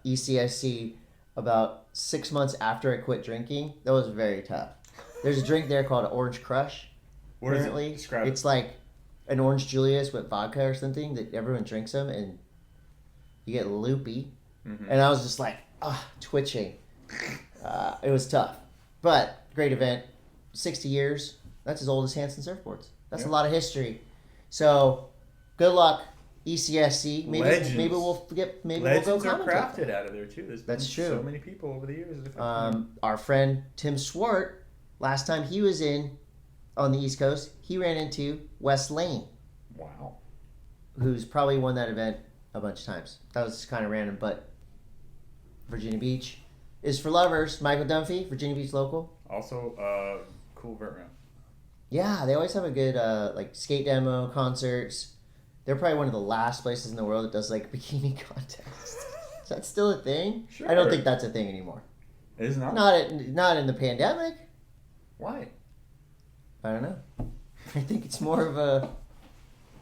ECSC about 6 months after I quit drinking. That was very tough. There's a drink there called Orange Crush. What is it? Describe it. It's like an Orange Julius with vodka or something that everyone drinks them and you get loopy. Mm-hmm. And I was just like, twitching. It was tough. But great event. 60 years. That's as old as Hansen Surfboards. That's a lot of history. So, good luck, ECSC. Maybe we'll go Legends are commentate. crafted out of there too. There's That's been true. So many people over the years. Our friend Tim Swart, last time he was on the East Coast, he ran into Wes Lane. Wow. Who's probably won that event a bunch of times. That was kind of random, but Virginia Beach is for lovers. Michael Dunphy, Virginia Beach local. Also, cool vert round. Yeah, they always have a good skate demo concerts. They're probably one of the last places in the world that does like bikini contests. Is that still a thing? Sure. I don't think that's a thing anymore. It is not? Not in the pandemic. Why? I don't know. I think it's more of a...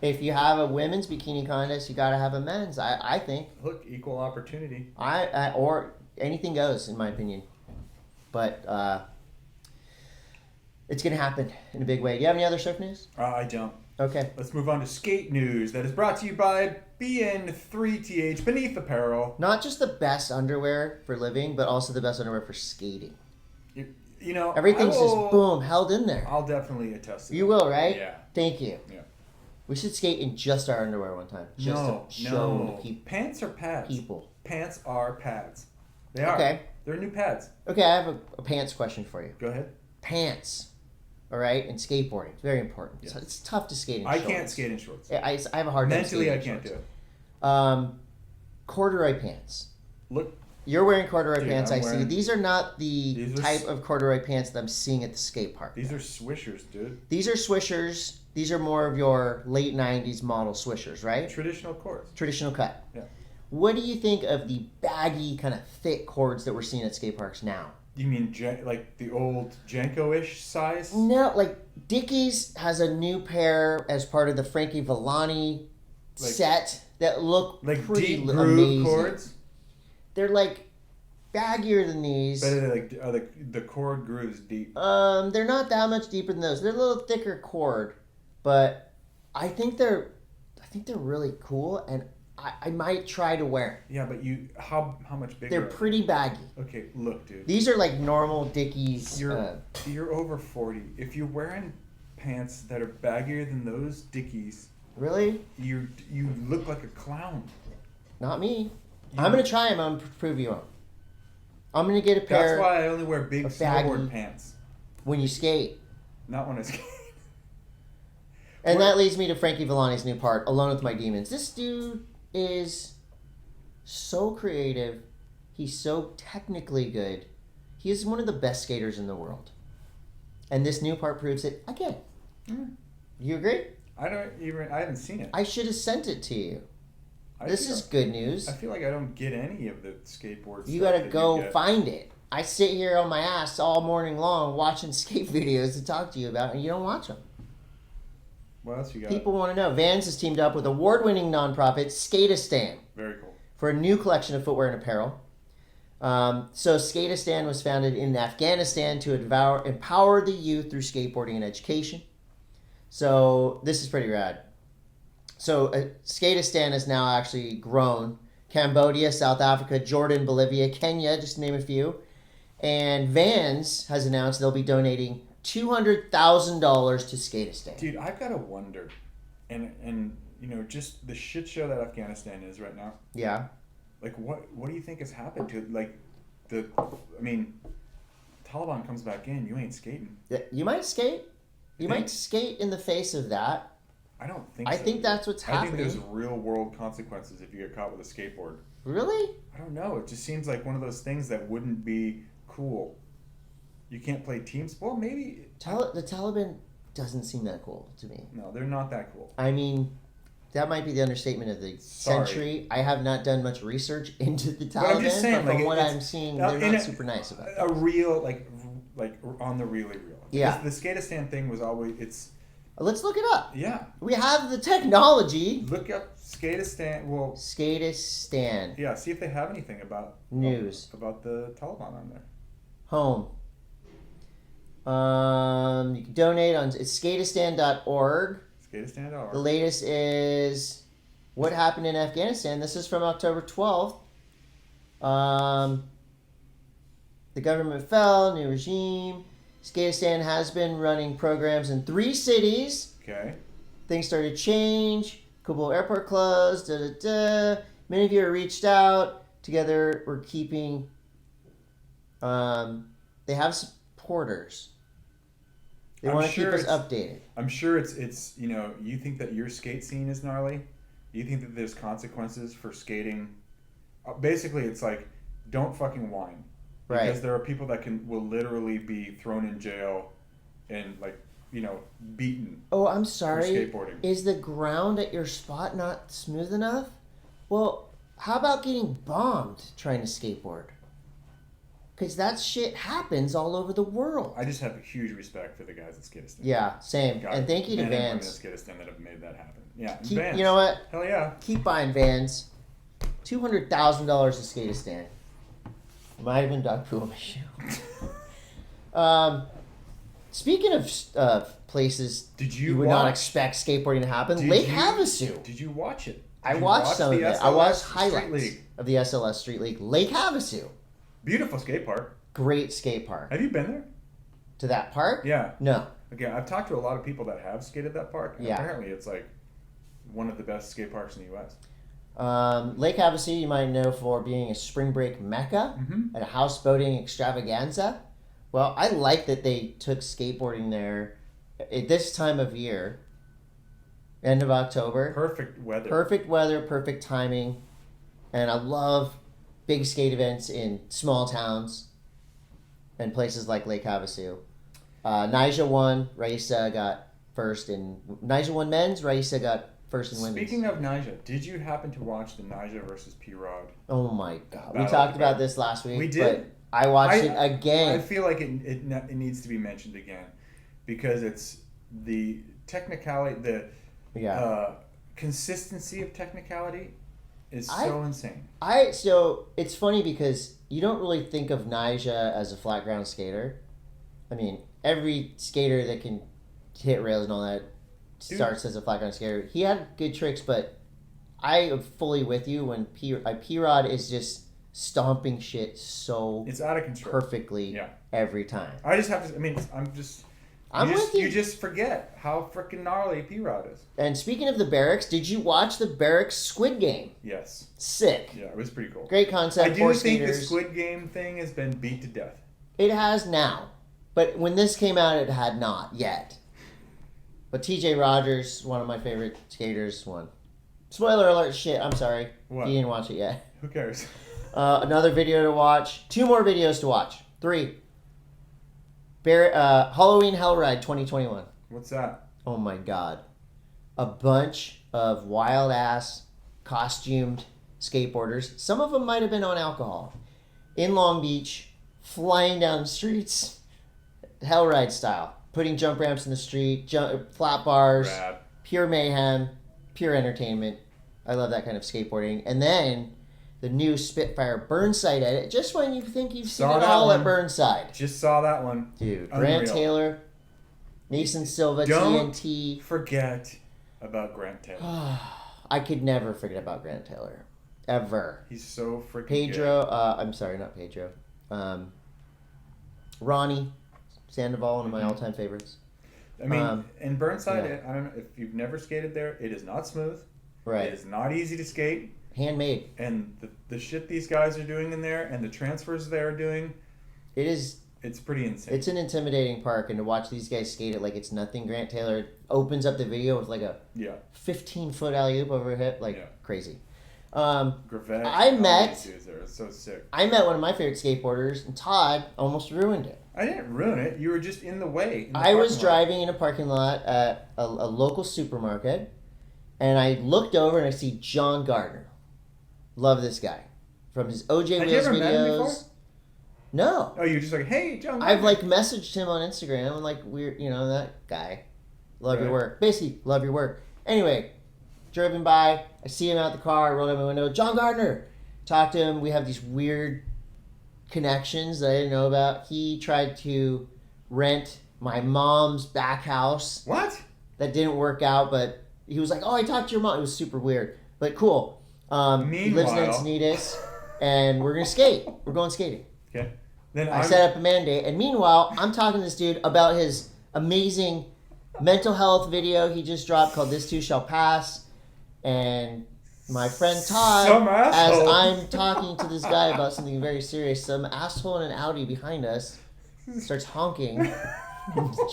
If you have a women's bikini contest, you got to have a men's. I think. Look, equal opportunity. Or anything goes, in my opinion. But it's going to happen in a big way. Do you have any other surf news? I don't. Okay. Let's move on to skate news that is brought to you by BN3TH Beneath Apparel. Not just the best underwear for living, but also the best underwear for skating. You know, Everything's just boom held in there. I'll definitely attest to You that. will, right? Yeah. Thank you. Yeah. We should skate in just our underwear one time, just to show the people. Pants are pads. People. Pants are pads. They are. Okay. They're new pads. Okay, I have a pants question for you. Go ahead. Pants, all right, and skateboarding. It's very important. Yes. So it's tough to skate in I shorts. can't skate in shorts. I have a hard time Mentally, I skating in can't shorts. do it. Corduroy pants. Look. You're wearing corduroy Dude, pants, I'm I see. wearing- These are not the These are type of corduroy pants that I'm seeing at the skate park. These are swishers, dude. These are swishers. These are more of your late 90s model swishers, right? Traditional cords. Traditional cut. Yeah. What do you think of the baggy, kind of thick cords that we're seeing at skate parks now? You mean like the old Jenko-ish size? No, like Dickies has a new pair as part of the Frankie Villani set that look Like pretty deep groove amazing. cords? They're like baggier than these. But are the cord grooves deep? They're not that much deeper than those. They're a little thicker cord, but I think they're really cool, and I might try to wear them. Yeah, but how much bigger? They're pretty baggy. Okay, look, dude. These are like normal Dickies. You're over 40. If you're wearing pants that are baggier than those Dickies, Really? you look like a clown. Not me. I'm gonna try them. I'm gonna prove you wrong. I'm gonna get a pair. That's why I only wear big of snowboard baggy- pants. when you skate. Not when I skate. And that leads me to Frankie Villani's new part, Alone with My Demons. This dude is so creative. He's so technically good. He is one of the best skaters in the world. And this new part proves it again. You agree? I haven't seen it. I should have sent it to you. I This feel- is good news. I feel like I don't get any of the skateboards. You gotta go find it. I sit here on my ass all morning long watching skate videos to talk to you about, and you don't watch them. What else you got? People want to know. Vans has teamed up with award-winning nonprofit Skateistan Very cool. for a new collection of footwear and apparel. So Skateistan was founded in Afghanistan to empower the youth through skateboarding and education. So this is pretty rad. So Skateistan has now actually grown. Cambodia, South Africa, Jordan, Bolivia, Kenya, just to name a few. And Vans has announced they'll be donating $200,000 to Skateistan. Dude, I've got to wonder, and you know, just the shit show that Afghanistan is right now. Yeah. Like, what do you think has happened to Taliban comes back in, you ain't skating. You might skate. You might skate in the face of that. I don't think. I so, think dude. that's what's I think happening. there's real world consequences if you get caught with a skateboard. Really? I don't know. It just seems like one of those things that wouldn't be cool. You can't play team sport. Well, maybe. The Taliban doesn't seem that cool to me. No, they're not that cool. I mean, that might be the understatement of the century. I have not done much research into the Taliban, But I'm just saying, but from like, what it's- I'm seeing, they're not super nice about it. A real, like on the really real. Yeah. The Skateistan thing was always, Let's look it up. yeah. We have the technology. Look up Skateistan. Well, Skateistan. yeah, see if they have anything about News. about the Taliban on there. Home. You can donate on skateistan.org. Skateistan.org. The latest is what happened in Afghanistan. This is from October 12th. The government fell, new regime. Skateistan has been running programs in 3 cities. Okay. Things started to change. Kabul airport closed. Many of you have reached out. Together, we're keeping. They have supporters. They I'm want to sure keep us it's- updated. I'm sure it's you think that your skate scene is gnarly. You think that there's consequences for skating. Basically, it's like don't fucking whine. Right. Because there are people that will literally be thrown in jail and beaten. Oh, I'm for sorry. skateboarding. Is the ground at your spot not smooth enough? Well, how about getting bombed trying to skateboard? Because that shit happens all over the world. I just have a huge respect for the guys at Skateistan. Yeah, same. God, and thank you to men and women Vans. at Skateistan that have made that happen. Yeah, and Keep, Vans. you know what? Hell yeah. Keep buying Vans. $200,000 to Skateistan. Might have been dog poo on my shoe. Speaking of places Did you you would not watch- expect skateboarding to happen, Did Lake you- Havasu. Did you watch it? I Did you watched watch some of the it. I watched SLS Street highlights League? of the SLS Street League. Lake Havasu. Beautiful skate park. Great skate park. Have you been there? To that park? Yeah. No. Again, I've talked to a lot of people that have skated that park, and Yeah. apparently it's like one of the best skate parks in the U.S. Lake Havasu, you might know for being a spring break mecca and a houseboating extravaganza. Well, I like that they took skateboarding there at this time of year, end of October. Perfect weather. Perfect weather, perfect timing. And I love big skate events in small towns and places like Lake Havasu. Nyjah won. Raisa got first in... Nyjah won men's. Raisa got first in women's. Speaking of Nyjah, did you happen to watch the Nyjah versus P-Rod? Oh my God. We Battle talked about this last week. We did. But I watched it again. I feel like it needs to be mentioned again because it's the technicality, the consistency of technicality is so insane. So it's funny because you don't really think of Nyjah as a flat ground skater. I mean, every skater that can hit rails and all that starts as a flat ground skater. He had good tricks, but I am fully with you when P-Rod is just stomping shit so it's out of control perfectly every time. I just have to. I mean, I'm with you. You just forget how freaking gnarly P-Rod is. And speaking of the barracks, did you watch the barracks Squid Game? Yes. Sick. Yeah, it was pretty cool. Great concept. I do think the Squid Game thing has been beat to death. It has now, but when this came out, it had not yet. But TJ Rogers, one of my favorite skaters, won. Spoiler alert! Shit, I'm sorry. What? You didn't watch it yet. Who cares? Another video to watch. 2 more videos to watch. 3. Halloween Hellride 2021. What's that? Oh my God. A bunch of wild ass costumed skateboarders. Some of them might have been on alcohol. In Long Beach, flying down the streets. Hellride style. Putting jump ramps in the street, flat bars. Rad. Pure mayhem. Pure entertainment. I love that kind of skateboarding. And then the new Spitfire Burnside edit, just when you think you've seen it all at Burnside. Just saw that one. Dude, Unreal. Grant Taylor, Mason Silva, Don't TNT. forget about Grant Taylor. I could never forget about Grant Taylor. Ever. He's so freaking Pedro, I'm sorry, not Pedro. Ronnie Sandoval, one of my all-time favorites. I mean, in Burnside, I don't know, if you've never skated there, it is not smooth. Right. It is not easy to skate. Handmade. And the shit these guys are doing in there and the transfers they're doing, it's pretty insane. It's an intimidating park, and to watch these guys skate it like it's nothing. Grant Taylor opens up the video with like a 15-foot alley-oop over her hip, crazy. Gravet, I met it's so sick. I met one of my favorite skateboarders, and Todd almost ruined it. I didn't ruin it. You were just in the way. I was driving in a parking lot at a local supermarket, and I looked over and I see John Gardner. Love this guy. From his OJ Had Wheels you ever videos. met him before? No. Oh, you're just like, hey, John Gardner. I've messaged him on Instagram and we're that guy. Love your work. Basically, love your work. Anyway, driven by, I see him out the car, I rolled up my window, John Gardner. Talked to him. We have these weird connections that I didn't know about. He tried to rent my mom's back house. What? That didn't work out, but he was like, oh, I talked to your mom. It was super weird, but cool. He lives in Encinitas, and we're going to skate. We're going skating. Okay. Then I set up a mandate, and meanwhile, I'm talking to this dude about his amazing mental health video he just dropped called This Too Shall Pass, and my friend Todd, as I'm talking to this guy about something very serious, some asshole in an Audi behind us starts honking.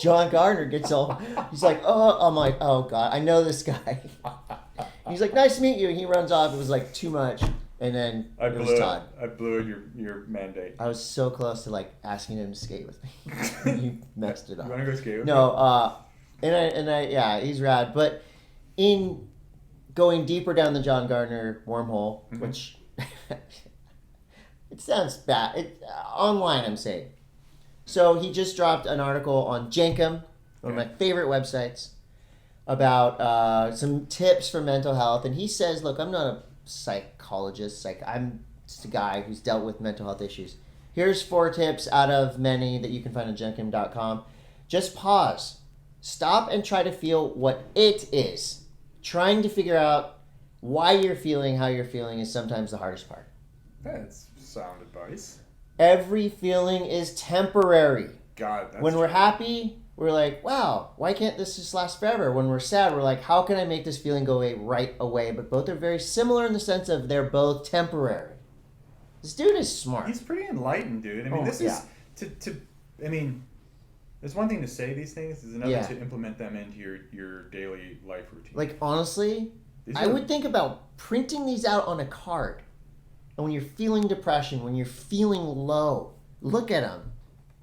John Gardner gets all, he's like, oh, I'm like, oh God, I know this guy. He's like, nice to meet you. And he runs off. It was too much. And then it was Todd. I blew your mandate. I was so close to asking him to skate with me. You messed it up. You want to go skate with me? No, yeah, he's rad. But in going deeper down the John Gardner wormhole, which it sounds bad. Online, I'm saying. So he just dropped an article on Jenkem, one of my favorite websites, about some tips for mental health. And he says, look, I'm not a psychologist. I'm just a guy who's dealt with mental health issues. Here's 4 tips out of many that you can find on jenkem.com. Just pause. Stop and try to feel what it is. Trying to figure out why you're feeling how you're feeling is sometimes the hardest part. That's sound advice. Every feeling is temporary. God, that's when we're true. happy, we're like, wow, why can't this just last forever? When we're sad, we're like, how can I make this feeling go away right away? But both are very similar in the sense of they're both temporary. This dude is smart. He's pretty enlightened, dude. I mean, this is I mean, there's one thing to say these things, there's another to implement them into your daily life routine. Like, honestly, I would think about printing these out on a card. And when you're feeling depression, when you're feeling low, look at them.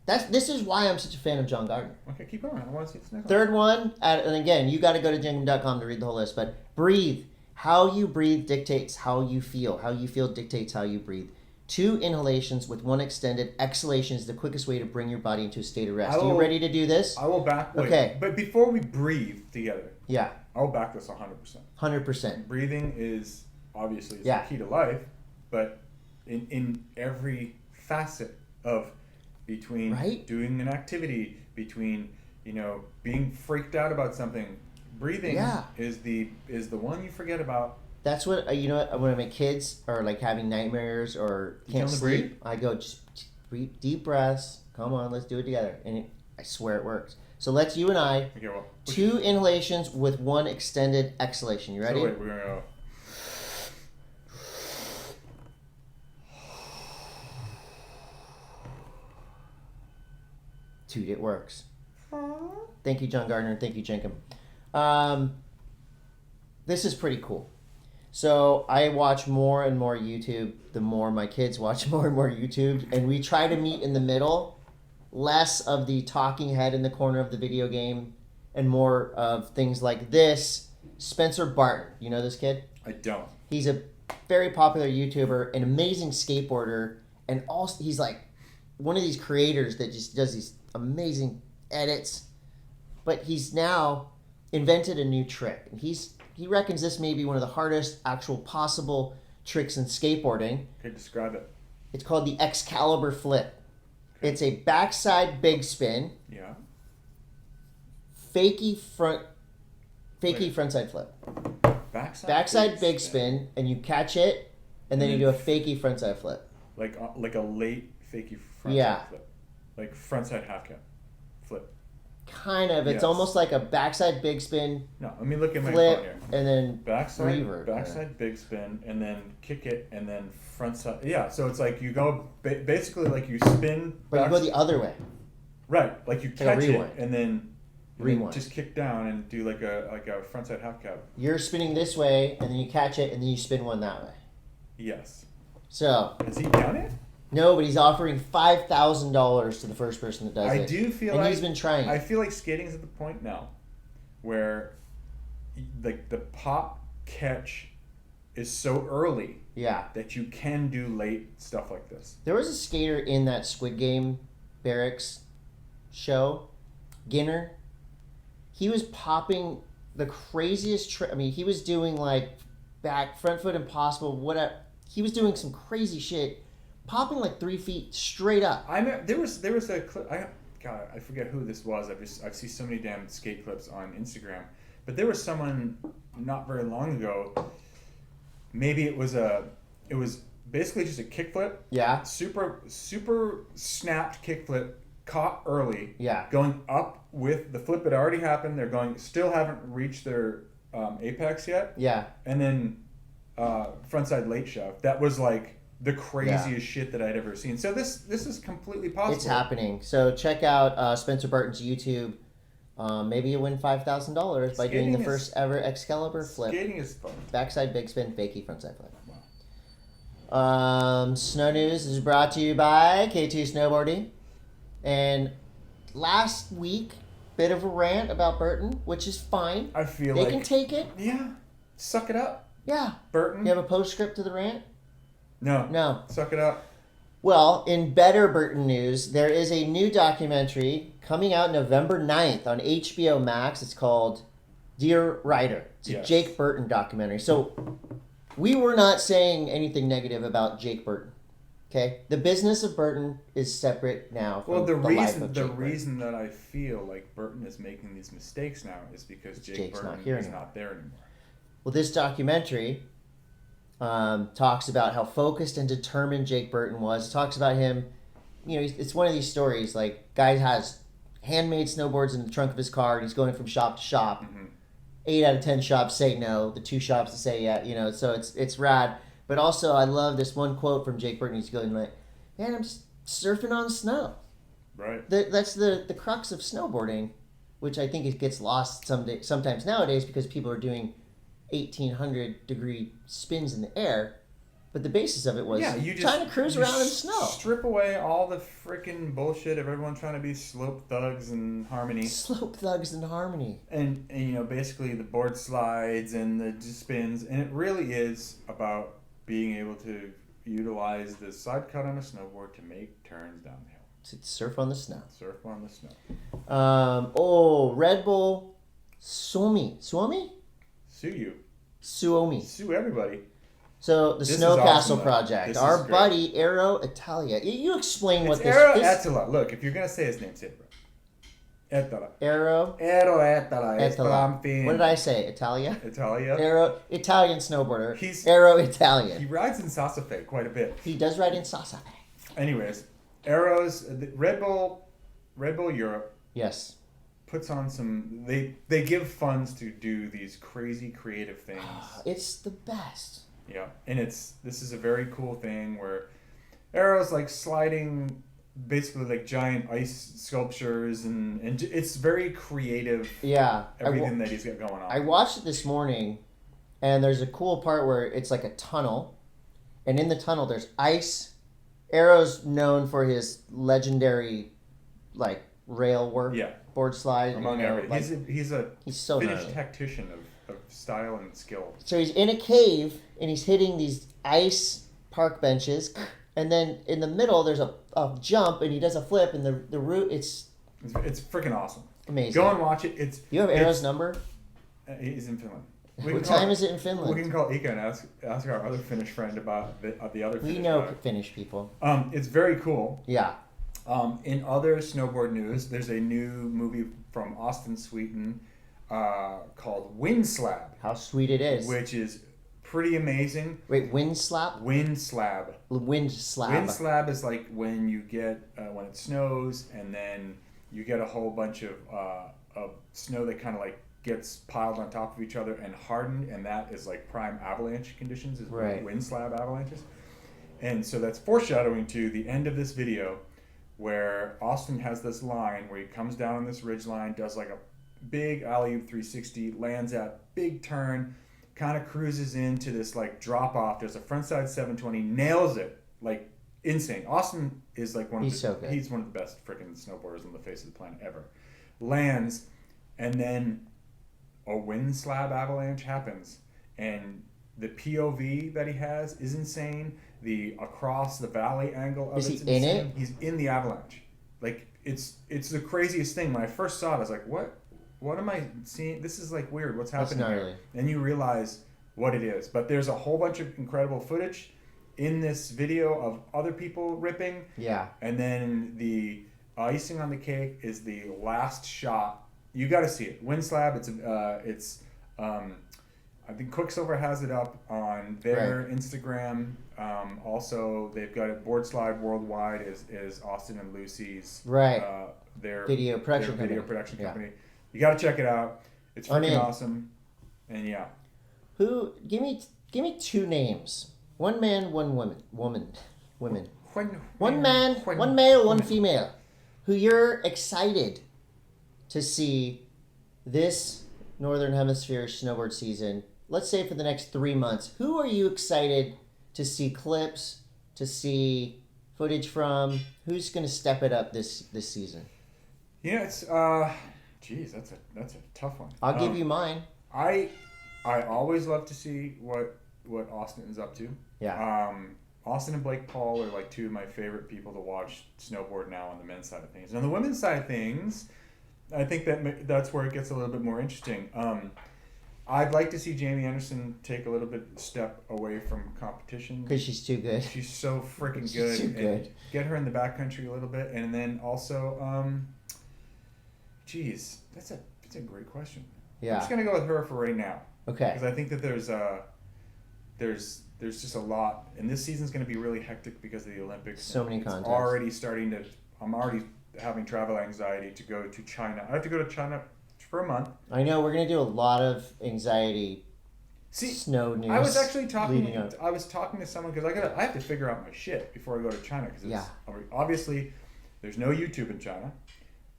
This is why I'm such a fan of John Gardner. Okay, keep going. I want to see this next Third one, and again, you got to go to jenkin.com to read the whole list, but breathe. How you breathe dictates how you feel. How you feel dictates how you breathe. 2 inhalations with 1 extended exhalation is the quickest way to bring your body into a state of rest. Are you ready to do this? I will back. Wait, okay. But before we breathe together, I'll back this 100%. 100%. Breathing is obviously the key to life, but in every facet of between doing an activity, between being freaked out about something, breathing is the one you forget about. That's what when my kids are like having nightmares or can't sleep, I go just breathe, deep breaths. Come on, let's do it together, and I swear it works. So let's you and I 2 inhalations with 1 extended exhalation. You ready? So wait, we're gonna go. Dude, it works. Thank you, John Gardner, and thank you, Jenkin. This is pretty cool. So I watch more and more YouTube, the more my kids watch more and more YouTube, and we try to meet in the middle, less of the talking head in the corner of the video game, and more of things like this. Spencer Barton, you know this kid? I don't. He's a very popular YouTuber, an amazing skateboarder, and also he's like one of these creators that just does these amazing edits, but he's now invented a new trick, and he reckons this may be one of the hardest actual possible tricks in skateboarding. Okay, describe it. It's called the Excalibur flip. Okay. It's a backside big spin. Yeah. Fakey frontside flip. Backside big spin, and you catch it, and then you do a fakey frontside flip. Like a late fakey frontside flip. Like frontside half cap flip. Kind of. It's almost like a backside big spin. No, let me look at my flip, phone here. And then backside big spin, and then kick it, and then frontside. Yeah, so it's like you go basically like you spin. But you go the other way. Right, like you catch it, and then just kick down and do like a frontside half cab. You're spinning this way, and then you catch it, and then you spin one that way. Yes. So has he done it? No, but he's offering $5,000 to the first person that does it. I do feel and like he's been trying. I feel like skating is at the point now where like the pop catch is so early that you can do late stuff like this. There was a skater in that Squid Game barracks show, Ginner. He was popping the craziest trick. I mean, he was doing like front foot impossible, whatever. He was doing some crazy shit. Popping like 3 feet straight up. There was a clip. I forget who this was. I've seen so many damn skate clips on Instagram. But there was someone not very long ago. Maybe it was basically just a kickflip. Yeah. Super snapped kickflip, caught early. Yeah. Going up with the flip that already happened. They're still haven't reached their apex yet. Yeah. And then frontside late shove. That was like the craziest shit that I'd ever seen. So this is completely possible. It's happening. So check out Spencer Barton's YouTube. Maybe you win $5,000 by doing the first ever Excalibur flip. Skating is fun. Backside big spin, fakey frontside flip. Wow. Snow News is brought to you by K2 Snowboarding. And last week, bit of a rant about Burton, which is fine. I feel they can take it. Yeah. Suck it up. Yeah. Burton. You have a postscript to the rant? No. Suck it up. Well, in better Burton news, there is a new documentary coming out November 9th on HBO Max. It's called Dear Rider. It's a Jake Burton documentary. So we were not saying anything negative about Jake Burton. Okay? The business of Burton is separate now from the life of Jake Burton. The reason that I feel like Burton is making these mistakes now is because Jake's Burton is not there anymore. Well, this documentary talks about how focused and determined Jake Burton was. It talks about him it's one of these stories like guy has handmade snowboards in the trunk of his car and he's going from shop to shop. 8 out of 10 shops say no. The 2 shops that say yeah. So it's rad. But also I love this one quote from Jake Burton. He's going like, "Man, I'm just surfing on snow." Right. That's the crux of snowboarding, which I think it gets lost sometimes nowadays because people are doing 1,800 degree spins in the air. But the basis of it was trying to cruise around in snow. Strip away all the freaking bullshit of everyone trying to be slope thugs and harmony. Slope thugs and harmony. And basically the board slides and the spins. And it really is about being able to utilize the side cut on a snowboard to make turns down the hill. To surf on the snow. Surf on the snow. Red Bull Suomi. Sue you. Suomi. Sue everybody. So the This Snow is Castle awesome, project. This Our is great. buddy Aero Italia. You explain what It's this Aero is. Ettala. Look, if you're going to say his name, say it right. Ettala. Aero Ettala. Italia. What did I say? Italia? Italia. Aero Italian snowboarder. He's- Aero Italian. He rides in Sasafe quite a bit. He does ride in Sasa. Anyways, Red Bull Europe Yes. puts on some. They give funds to do these crazy creative things. It's the best. Yeah, and this is a very cool thing where Aero's like sliding, basically like giant ice sculptures, and it's very creative. Yeah. Everything that he's got going on. I watched it this morning, and there's a cool part where it's like a tunnel, and in the tunnel there's ice. Aero's known for his legendary, like, rail work. Yeah. Board slide. Among everything. He's a he's so finished gnarly. tactician of style and skill. So he's in a cave and he's hitting these ice park benches, and then in the middle there's a jump and he does a flip, and the route it's freaking awesome. amazing. Go and watch it. You have Aero's number? He's in Finland. What time is it in Finland? We can call Ika and ask our other Finnish friend about the other. We Finnish know guy. Finnish people. It's very cool. Yeah. In other snowboard news, there's a new movie from Austin, Sweden, called Wind Slab. How sweet it is. Which is pretty amazing. Wait, wind slap? Wind Slab. Wind slab. Wind Slab is like when you get when it snows and then you get a whole bunch of snow that kind of like gets piled on top of each other and hardened, and that is like prime avalanche conditions. Is right. Wind slab avalanches, and so that's foreshadowing to the end of this video, where Austin has this line where he comes down on this ridge line, does like a big alley-oop 360, lands at big turn, kind of cruises into this like drop off. There's a frontside 720, nails it like insane. Austin is like he's one of the best freaking snowboarders on the face of the planet ever. Lands, and then a wind slab avalanche happens, and the POV that he has is insane. The across the valley angle of is it's he insane. in it? He's in the avalanche. Like it's the craziest thing. When I first saw it, I was like, what am I seeing? This is like weird. What's happening here? And you realize what it is. But there's a whole bunch of incredible footage in this video of other people ripping. Yeah. And then the icing on the cake is the last shot. You got to see it. Wind Slab. I think Quicksilver has it up on their Instagram. Also, they've got it. Boardslide Worldwide is Austin and Lucy's their video production company. You got to check it out. It's freaking awesome. And yeah. Who? Give me two names. One man, one woman. Women. One man, one male, one female. Who you're excited to see this Northern Hemisphere snowboard season, let's say for the next 3 months. Who are you excited to see clips, to see footage from? Who's going to step it up this season? Yeah, it's geez, that's a tough one. I'll give you mine. I always love to see what Austin is up to. Yeah. Austin and Blake Paul are like two of my favorite people to watch snowboard now on the men's side of things. And on the women's side of things, I think that's where it gets a little bit more interesting. I'd like to see Jamie Anderson take a little bit step away from competition. Because she's too good. She's so freaking good. She's too good. Get her in the backcountry a little bit. And then also, geez, that's a great question. Yeah. I'm just going to go with her for right now. Okay. Because I think that there's there's just a lot, and this season's going to be really hectic because of the Olympics. So many contests. I'm already having travel anxiety to go to China. I have to go to China for a month. I know we're gonna do a lot of anxiety. Snow news. I was actually talking. I was talking to someone because I have to figure out my shit before I go to China because obviously there's no YouTube in China.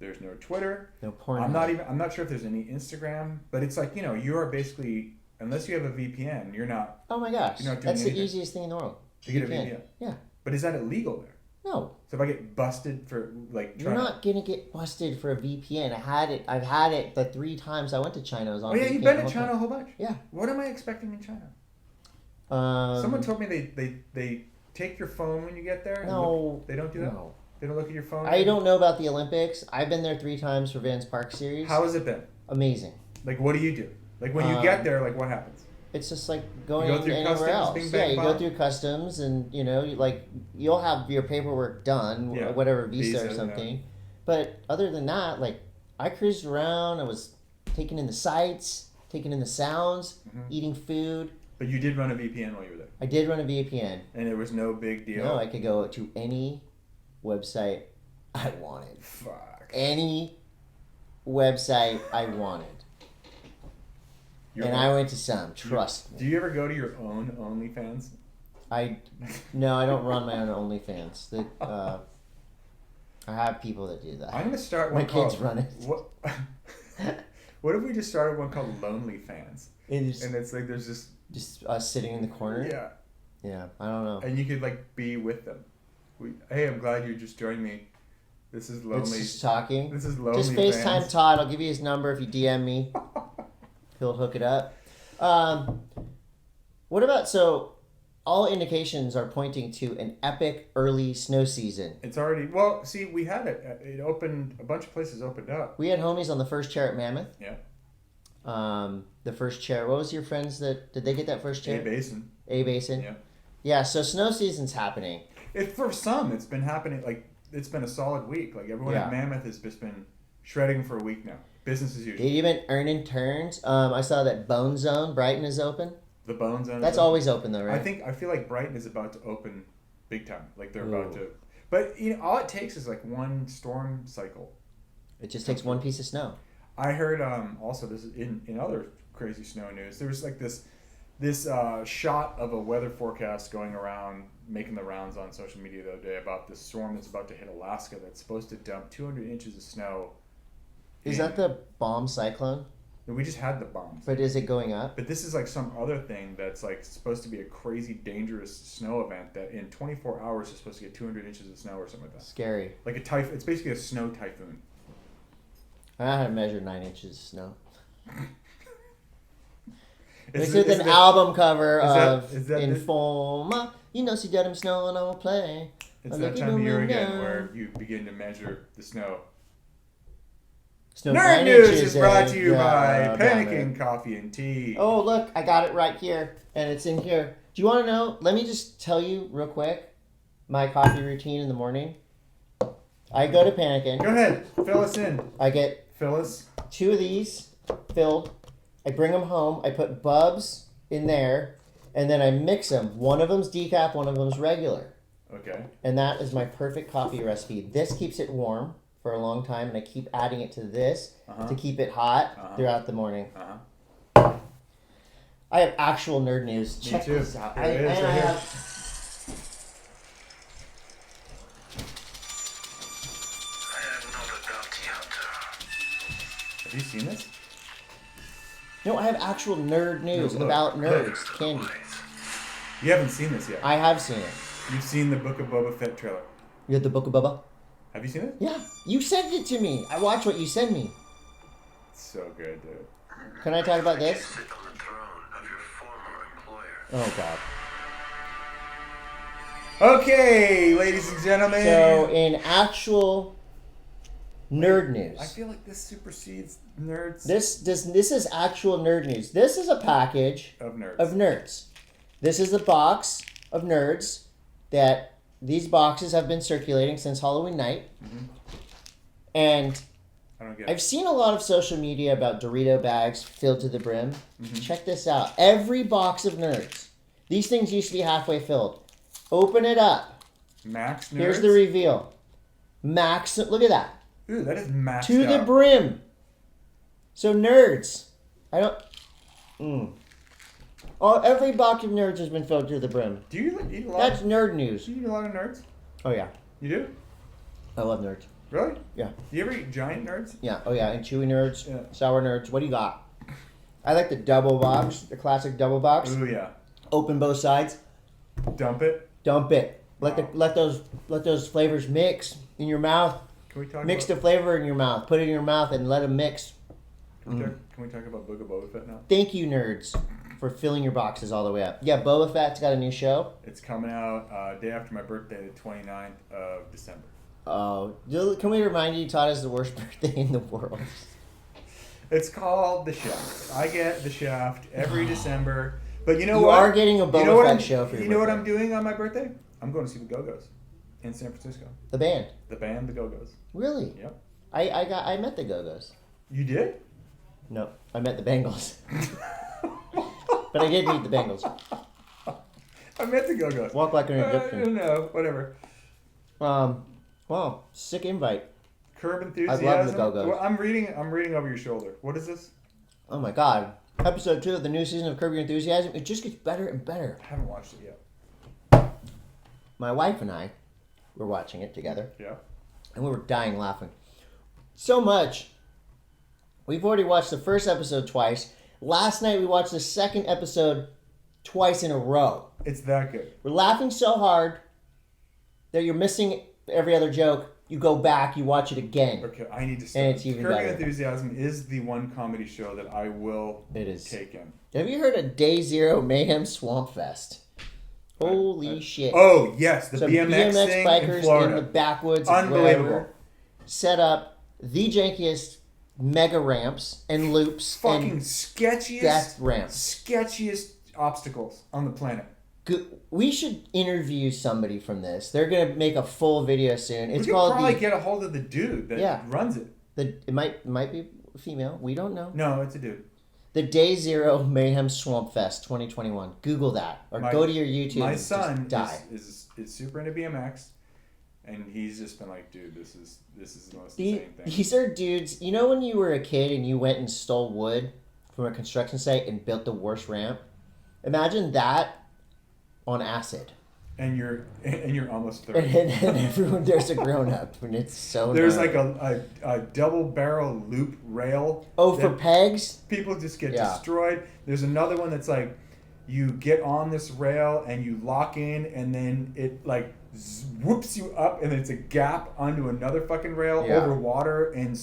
There's no Twitter. No porn. I'm not sure if there's any Instagram, but it's like, you are basically, unless you have a VPN, you're not. Oh my gosh, you're not doing that's anything. the easiest thing in the world. To get a VPN. Yeah. But is that illegal there? No. So if I get busted for you're not gonna get busted for a VPN. I've had it the 3 times I went to China. I was on. Oh yeah, you've been to China a whole bunch. Yeah. What am I expecting in China? Someone told me they take your phone when you get there. No. They don't do that. No. They don't look at your phone. I don't know about the Olympics. I've been there 3 times for Vans Park Series. How has it been? Amazing. Like, what do you do? Like when you get there, like what happens? It's just like going through anywhere else. customs, Yeah, you go through customs, and you'll have your paperwork done, whatever visa or something. Yeah. But other than that, like I cruised around. I was taking in the sights, taking in the sounds, eating food. But you did run a VPN while you were there. I did run a VPN, and it was no big deal. No, I could go to any website I wanted. Fuck. Any website I wanted. I went to some. Trust me. Do you ever go to your own OnlyFans? No, I don't run my own OnlyFans. I have people that do that. I'm gonna start one. My kids run it. What if we just started one called Lonely Fans? And it's like there's just us sitting in the corner. Yeah. Yeah, I don't know. And you could like be with them. Hey, I'm glad you just joined me. This is Lonely. It's just talking. This is Lonely. Just FaceTime Todd. I'll give you his number if you DM me. He'll hook it up. What about, all indications are pointing to an epic early snow season. It's already, we had it. It opened, a bunch of places opened up. We had homies on the first chair at Mammoth. Yeah. The first chair, what was your friends did they get that first chair? A-Basin. A-Basin? Yeah. Yeah, so snow season's happening. For some, it's been happening, like, it's been a solid week. Like, everyone at Mammoth has just been shredding for a week now. Business as usual. They've been earning turns. I saw that Bone Zone, Brighton is open. The Bone Zone. That's always open though, right? I feel like Brighton is about to open big time. Like they're about to. But all it takes is like one storm cycle. It just takes one piece of snow. I heard also this is in other crazy snow news. There was like this shot of a weather forecast going around, making the rounds on social media the other day about this storm that's about to hit Alaska that's supposed to dump 200 inches of snow. Is that the Bomb Cyclone? No, we just had the bombs. But is it going up? But this is like some other thing that's like supposed to be a crazy dangerous snow event that in 24 hours is supposed to get 200 inches of snow or something like that. Scary. Like a typhoon. It's basically a snow typhoon. I had to measure 9 inches of snow. It's with an album cover of Informa. See that I'm snow and I will play. It's that time of year again where you begin to measure the snow. Nerd News is brought to you by Pannikin Coffee and Tea. Oh, look, I got it right here, and it's in here. Do you want to know? Let me just tell you real quick my coffee routine in the morning. I go to Pannikin. Go ahead, fill us in. I get Phyllis 2 of these filled. I bring them home. I put Bubs in there, and then I mix them. One of them's decaf, one of them's regular. Okay. And that is my perfect coffee recipe. This keeps it warm for a long time, and I keep adding it to this to keep it hot throughout the morning. I have actual nerd news. Check this out. I have you seen this? No, I have actual nerd news about nerds. Candy. You haven't seen this yet. I have seen it. You've seen the Book of Boba Fett trailer. You had the Book of Bubba? Have you seen it? Yeah. You sent it to me. I watched what you sent me. It's so good, dude. Can I talk about this? Sit on the throne of your former employer. Oh, God. Okay, ladies and gentlemen. So, in actual nerd news. I feel like this supersedes nerds. This is actual nerd news. This is a package of nerds. This is the box of nerds that these boxes have been circulating since Halloween night. And I've seen a lot of social media about Dorito bags filled to the brim. Check this out. Every box of nerds These things used to be halfway filled. Open it up. Max Nerds? Here's the reveal. Max, look at that. Ooh, that is maxed To the out. brim. So nerds. I don't... every box of nerds has been filled to the brim. Do you eat a lot? That's nerd news. Do you eat a lot of nerds? Oh, yeah. You do? I love nerds. Really? Yeah. Do you ever eat giant nerds? Yeah. Oh, yeah. And chewy nerds. Yeah. Sour nerds. What do you got? I like the double box. The classic double box. Ooh, yeah. Open both sides. Dump it. Dump it. Wow. Let those flavors mix in your mouth. Can we talk Mix about... the flavor in your mouth. Put it in your mouth and let them mix. Can we talk about Book of Boba Fett now? Thank you, nerds, for filling your boxes all the way up. Yeah, Boba Fett's got a new show. It's coming out day after my birthday, the 29th of December. Oh, can we remind you, Todd has the worst birthday in the world. It's called The Shaft. I get The Shaft every December. But you know You what? are getting a Boba Fett show for your You know what birthday. I'm doing on my birthday? I'm going to see the Go-Go's in San Francisco. The band. The band, the Go-Go's. Really? Yep. I met the Go-Go's. You did? No, I met the Bengals. But I did meet the Bengals. I met the Go-Go's. Walk like an I Egyptian. don't know. Whatever. Wow, sick invite. Curb Enthusiasm. I love the Go-Go's. Well, I'm reading over your shoulder. What is this? Oh my God. Episode 2 of the new season of Curb Your Enthusiasm. It just gets better and better. I haven't watched it yet. My wife and I were watching it together. Yeah. And we were dying laughing. So much. We've already watched the first episode twice. Last night we watched the second episode twice in a row. It's that good. We're laughing so hard that you're missing every other joke. You go back, you watch it again. Okay, I need to start. And it's even Curb Your better. Enthusiasm is the one comedy show that I will It is. take in. Have you heard of Day Zero Mayhem Swampfest? Holy shit. Oh, yes, the Some BMX thing bikers in Florida. the backwoods of Unbelievable. wherever set up the jankiest mega ramps and loops Fucking and sketchiest death ramps. sketchiest obstacles on the planet. We should interview somebody from this. They're gonna make a full video soon. It's We could called probably get a hold of the dude that runs it. It might be female. We don't know. No, it's a dude. The Day Zero Mayhem Swampfest 2021. Google that or go to your YouTube. My and son just die. is super into BMX, and he's just been like, dude, this is the most insane thing. These are dudes. You know when you were a kid and you went and stole wood from a construction site and built the worst ramp? Imagine that on acid. And you're almost 30. And everyone there's a grown up and it's so There's gnarly. like a double barrel loop rail. Oh, for that pegs? people just get Yeah. destroyed. There's another one that's like you get on this rail and you lock in, and then it like whoops you up, and it's a gap onto another fucking rail over water and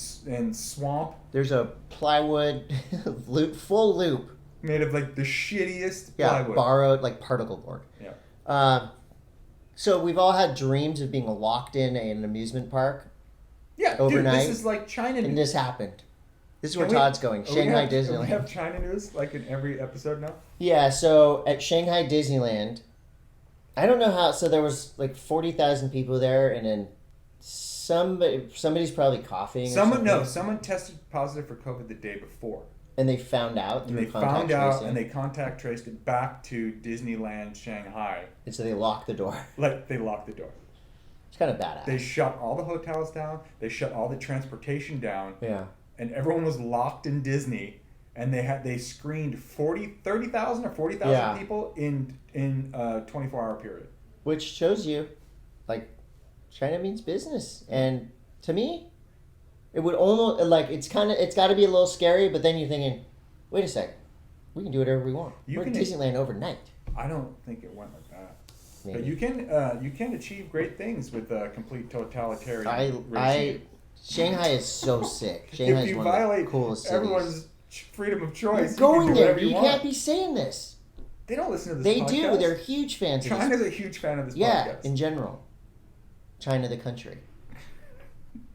swamp. There's a plywood full loop. Made of like the shittiest Yeah, plywood. borrowed like particle board. Yeah. So we've all had dreams of being locked in an amusement park, Yeah, overnight, dude, this is like China news. and this happened. This is Can where we- Todd's going. Shanghai Do we Disneyland. have China news like in every episode now? Yeah, so at Shanghai Disneyland, I don't know how. So there was like 40,000 people there, and then somebody's probably coughing. Someone tested positive for COVID the day before. And they found out. And through they contact found out, tracing. and they contact traced it back to Disneyland Shanghai. And so they locked the door. Like they locked the door. It's kind of badass. They shut all the hotels down. They shut all the transportation down. Yeah. And everyone was locked in Disney. And they screened 30,000 or 40,000 people in a 24-hour period. Which shows you, like, China means business. And to me, it would almost, like, it's got to be a little scary, but then you're thinking, wait a sec, we can do whatever we want. We're at Disneyland overnight. I don't think it went like that. Maybe. But you can achieve great things with a complete totalitarian regime. Shanghai is so sick. Shanghai If is you one of the violate coolest cities. everyone's freedom of choice, You're you going can do there. whatever You want. can't be saying this. They don't listen to this They podcast. do. They're huge fans of this. China's a huge fan of this Yeah, podcast. in general. China the country.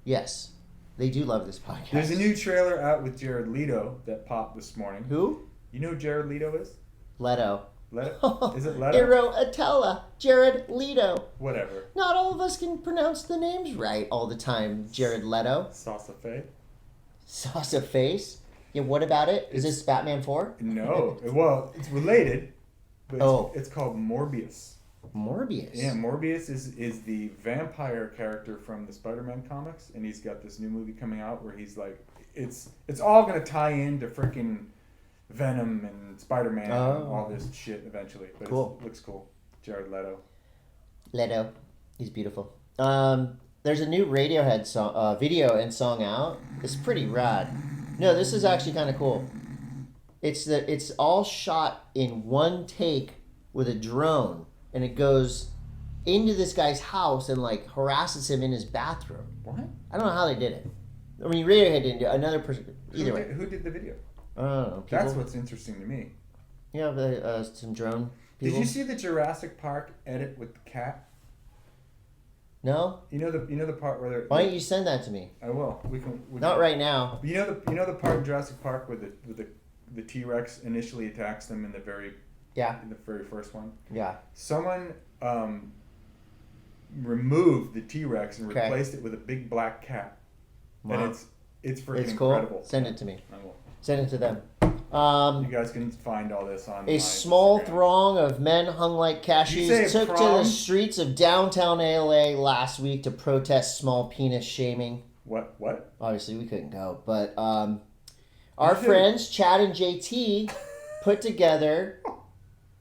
Yes. They do love this podcast. There's a new trailer out with Jared Leto that popped this morning. Who? You know who Jared Leto is? Leto. Leto? Is it Leto? Iro Atella. Jared Leto. Whatever. Not all of us can pronounce the names right all the time. Jared Leto. Salsa Fe? Salsa Face. Yeah, what about it? Is this Batman 4? No. Well, it's related, But it's called Morbius. Morbius. Yeah, Morbius is the vampire character from the Spider-Man comics, and he's got this new movie coming out where he's like, it's all gonna tie into freaking Venom and Spider-Man and all this shit eventually. But it looks cool. Jared Leto. He's beautiful. There's a new Radiohead song, video and song out. It's pretty rad. No, this is actually kind of cool. It's all shot in one take with a drone, and it goes into this guy's house and like harasses him in his bathroom. What? I don't know how they did it. I mean, Radiohead didn't do it. Another person. Either way. Who did the video? I don't know. That's what's interesting to me. You have some drone people. Did you see the Jurassic Park edit with the cat? No. You know the part where they're. Why don't you send that to me? I will. We Not right now. You know the part in Jurassic Park where the T-Rex initially attacks them in the very first one. Yeah. Someone removed the T-Rex and replaced it with a big black cat. Wow. And it's freaking incredible. Send it to me. I will. Send it to them. You guys can find all this on. A small throng of men hung like cashews took to the streets of downtown LA last week to protest small penis shaming. What? Obviously, we couldn't go, but our friends Chad and JT put together.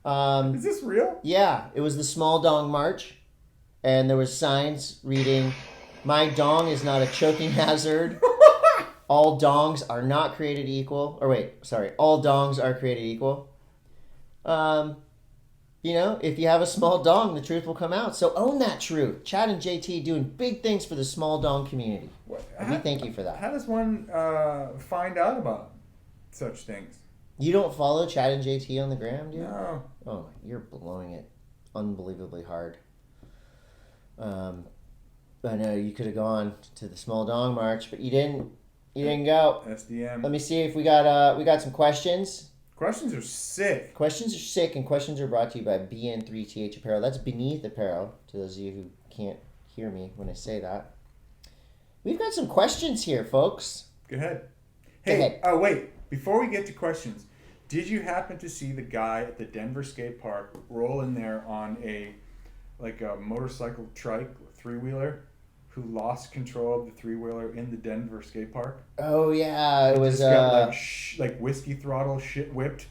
Is this real? Yeah, it was the Small Dong March, and there was signs reading, "My dong is not a choking hazard." All dongs are not created equal. All dongs are created equal. If you have a small dong, the truth will come out. So own that truth. Chad and JT doing big things for the small dong community. We thank you for that. How does one find out about such things? You don't follow Chad and JT on the gram, dude? No. Oh, you're blowing it unbelievably hard. I know you could have gone to the Small Dong March, but you didn't. You didn't go. SDM. Let me see if we got some questions. Questions are sick. Questions are sick, and questions are brought to you by BN3TH Apparel. That's Beneath Apparel, to those of you who can't hear me when I say that. We've got some questions here, folks. Go ahead. Hey, oh wait. Before we get to questions, did you happen to see the guy at the Denver skate park roll in there on a motorcycle trike, three-wheeler? Who lost control of the three-wheeler in the Denver skate park? Oh, yeah. It was... got like whiskey throttle shit whipped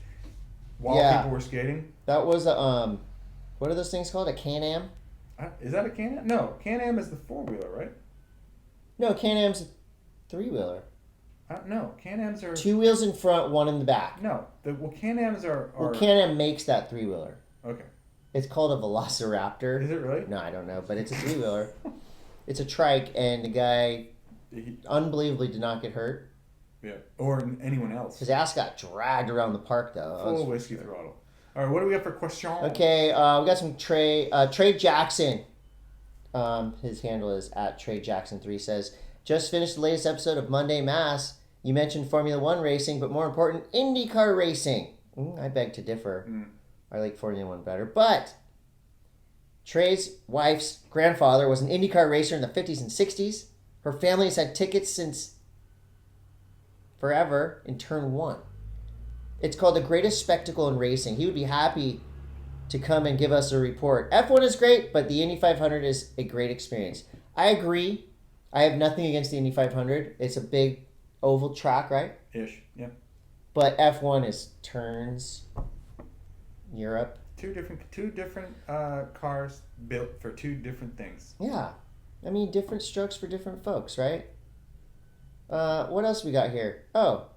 while people were skating. That was a... what are those things called? A Can-Am? Is that a Can-Am? No, Can-Am is the four-wheeler, right? No, Can-Am's a three-wheeler. No, Can-Ams are... 2 wheels in front, 1 in the back. No, Can-Ams are... Well, Can-Am makes that three-wheeler. Okay. It's called a Velociraptor. Is it really? No, I don't know, but it's a three-wheeler. It's a trike, and the guy unbelievably did not get hurt. Yeah, or anyone else. His ass got dragged around the park, though. Full whiskey throttle. All right, what do we have for questions? Okay, we got some Trey Jackson. His handle is at TreyJackson3. Says, just finished the latest episode of Monday M.A.S.S. You mentioned Formula One racing, but more important, IndyCar racing. I beg to differ. I like Formula One better, but... Trey's wife's grandfather was an IndyCar racer in the 50s and 60s. Her family has had tickets since forever in Turn 1. It's called the greatest spectacle in racing. He would be happy to come and give us a report. F1 is great, but the Indy 500 is a great experience. I agree. I have nothing against the Indy 500. It's a big oval track, right? Ish, yeah. But F1 is turns, Europe. Two different cars built for two different things. Yeah. I mean, different strokes for different folks, right? What else we got here? Oh.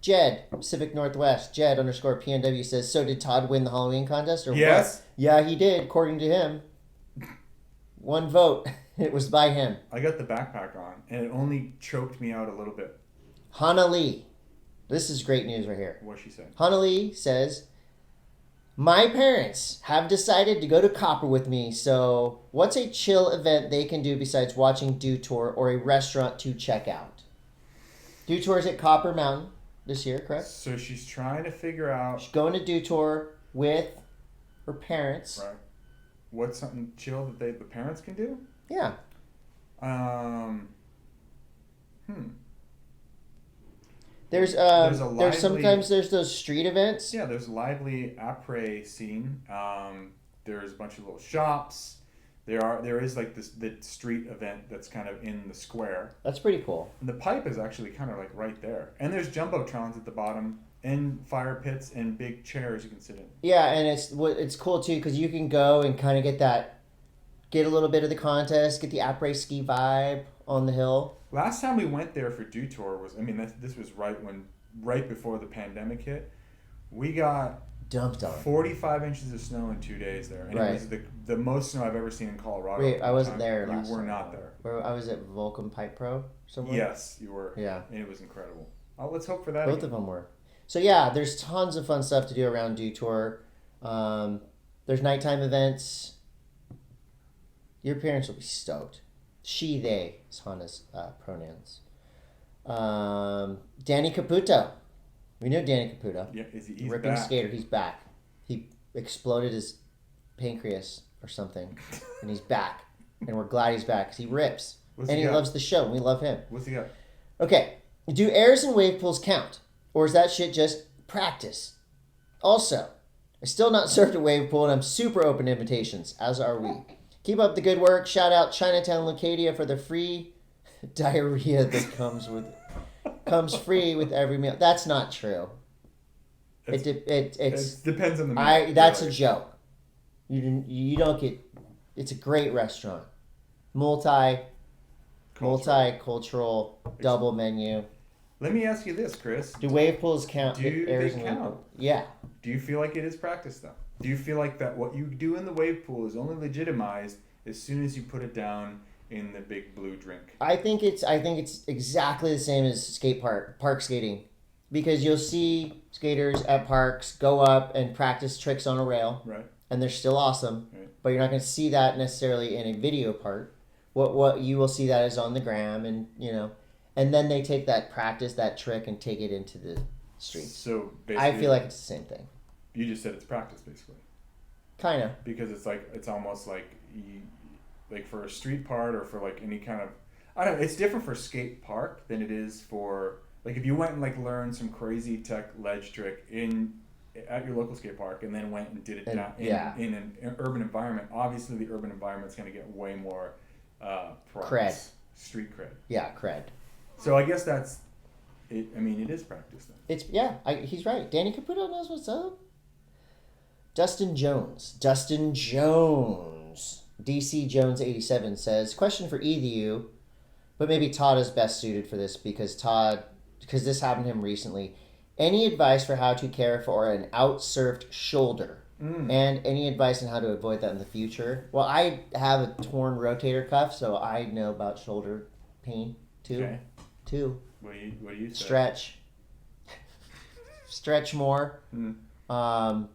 Jed, Pacific Northwest, Jed _ PNW says, so did Todd win the Halloween contest? Or yes. What? Yeah, he did, according to him. 1 vote. It was by him. I got the backpack on, and it only choked me out a little bit. Hannah Lee. This is great news right here. What's she saying? Hannah Lee says... My parents have decided to go to Copper with me, so what's a chill event they can do besides watching Dew Tour or a restaurant to check out? Dew Tour is at Copper Mountain this year, correct? So she's trying to figure out... She's going to Dew Tour with her parents. Right. What's something chill that the parents can do? There's sometimes there's those street events. Yeah, there's a lively après scene. There's a bunch of little shops. There is like the street event that's kind of in the square. That's pretty cool. And the pipe is actually kind of like right there. And there's jumbotrons at the bottom and fire pits and big chairs you can sit in. Yeah, and it's cool too because you can go and kind of get a little bit of the contest, get the après ski vibe on the hill. Last time we went there for Dew Tour this was right before the pandemic hit. We got dumped on 45 inches of snow in 2 days there, and it was the most snow I've ever seen in Colorado. Wait, I wasn't there. You were not there. I was at Vulcan Pipe Pro somewhere. Yes, you were. Yeah, and it was incredible. Oh, let's hope for that. Both of them were. So yeah, there's tons of fun stuff to do around Dew Tour. There's nighttime events. Your parents will be stoked. She, they is Hana's pronouns. Danny Caputo. We know Danny Caputo. Yeah, he's ripping back. skater. He's back. He exploded his pancreas or something, and he's back. And we're glad he's back because he rips. He loves the show, and we love him. What's he got? Okay. Do airs and wave pools count? Or is that shit just practice? Also, I still not served a wave pool, and I'm super open to invitations, as are we. Keep up the good work. Shout out Chinatown Locadia for the free diarrhea that comes free with every meal. That's not true. It depends on the meal. That's a joke. You don't get. It's a great restaurant. Multicultural, double menu. Let me ask you this, Chris. Do wave pools count? Do they count? Yeah. Do you feel like it is practice though? Do you feel like that what you do in the wave pool is only legitimized as soon as you put it down in the big blue drink? I think it's exactly the same as park skating, because you'll see skaters at parks go up and practice tricks on a rail, right? And they're still awesome, right. But you're not going to see that necessarily in a video part. What you will see that is on the gram, and and then they take that trick and take it into the streets. So basically, I feel like it's the same thing. You just said it's practice, basically. Kind of. Because it's almost like for a street part or for like any kind of, I don't know, it's different for skate park than it is for, like if you went and like learned some crazy tech ledge trick at your local skate park and then went and did it in an urban environment, obviously the urban environment's going to get way more cred. Street cred. Yeah, cred. So I guess that's it. I mean, it is practice then. He's right. Danny Caputo knows what's up. Dustin Jones, DC Jones 87 says, question for either you, but maybe Todd is best suited for this because this happened to him recently. Any advice for how to care for an outsurfed shoulder? And any advice on how to avoid that in the future? Well, I have a torn rotator cuff, so I know about shoulder pain too. Okay. What do you say? Stretch more. My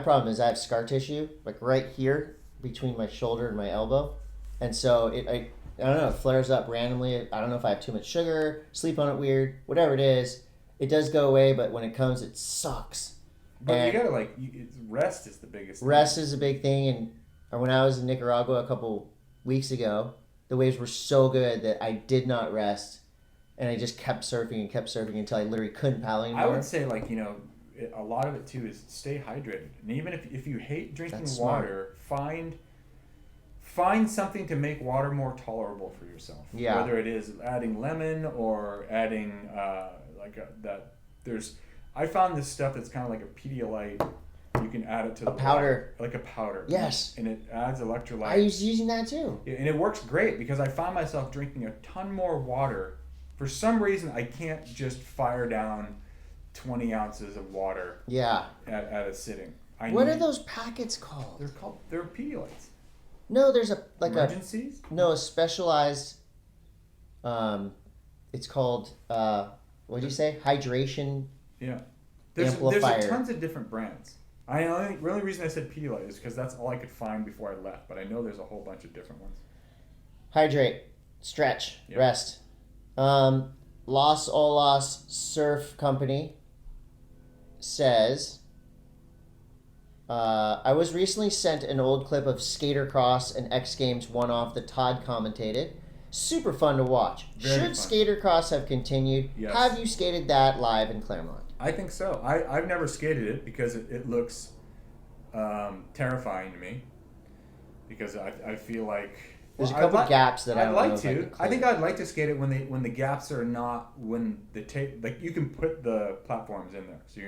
problem is I have scar tissue like right here between my shoulder and my elbow, and so I don't know, it flares up randomly. I don't know if I have too much sugar, sleep on it weird, whatever it is. It does go away, but when it comes, it sucks. But you gotta rest is the biggest thing. Rest is a big thing, and when I was in Nicaragua a couple weeks ago, the waves were so good that I did not rest, and I just kept surfing until I literally couldn't paddle anymore. I would say a lot of it too is stay hydrated, and even if you hate drinking water, find something to make water more tolerable for yourself. Yeah. Whether it is adding lemon or adding I found this stuff that's kind of like a Pedialyte. You can add it to the powder. Water, like a powder. Yes. And it adds electrolytes. I was using that too. And it works great because I find myself drinking a ton more water. For some reason, I can't just fire down 20 ounces of water. Yeah. At a sitting. What are those packets called? They're Pedialytes. No, there's emergencies. A specialized. It's called. What did you say? Hydration. Yeah. Amplifier. There's tons of different brands. The only reason I said Pedialyte is because that's all I could find before I left. But I know there's a whole bunch of different ones. Hydrate, stretch, rest. Los Olas Surf Company says, I was recently sent an old clip of Skater Cross and X Games one-off that Todd commentated. Super fun to watch. Very Should fun. skater cross have continued? Yes. Have you skated that live in Claremont? I think so. I've never skated it because it looks terrifying to me. Because I feel like There's a couple gaps that I'd don't like know if to. could I think I'd like to skate it when the gaps are not when the tape like you can put the platforms in there, so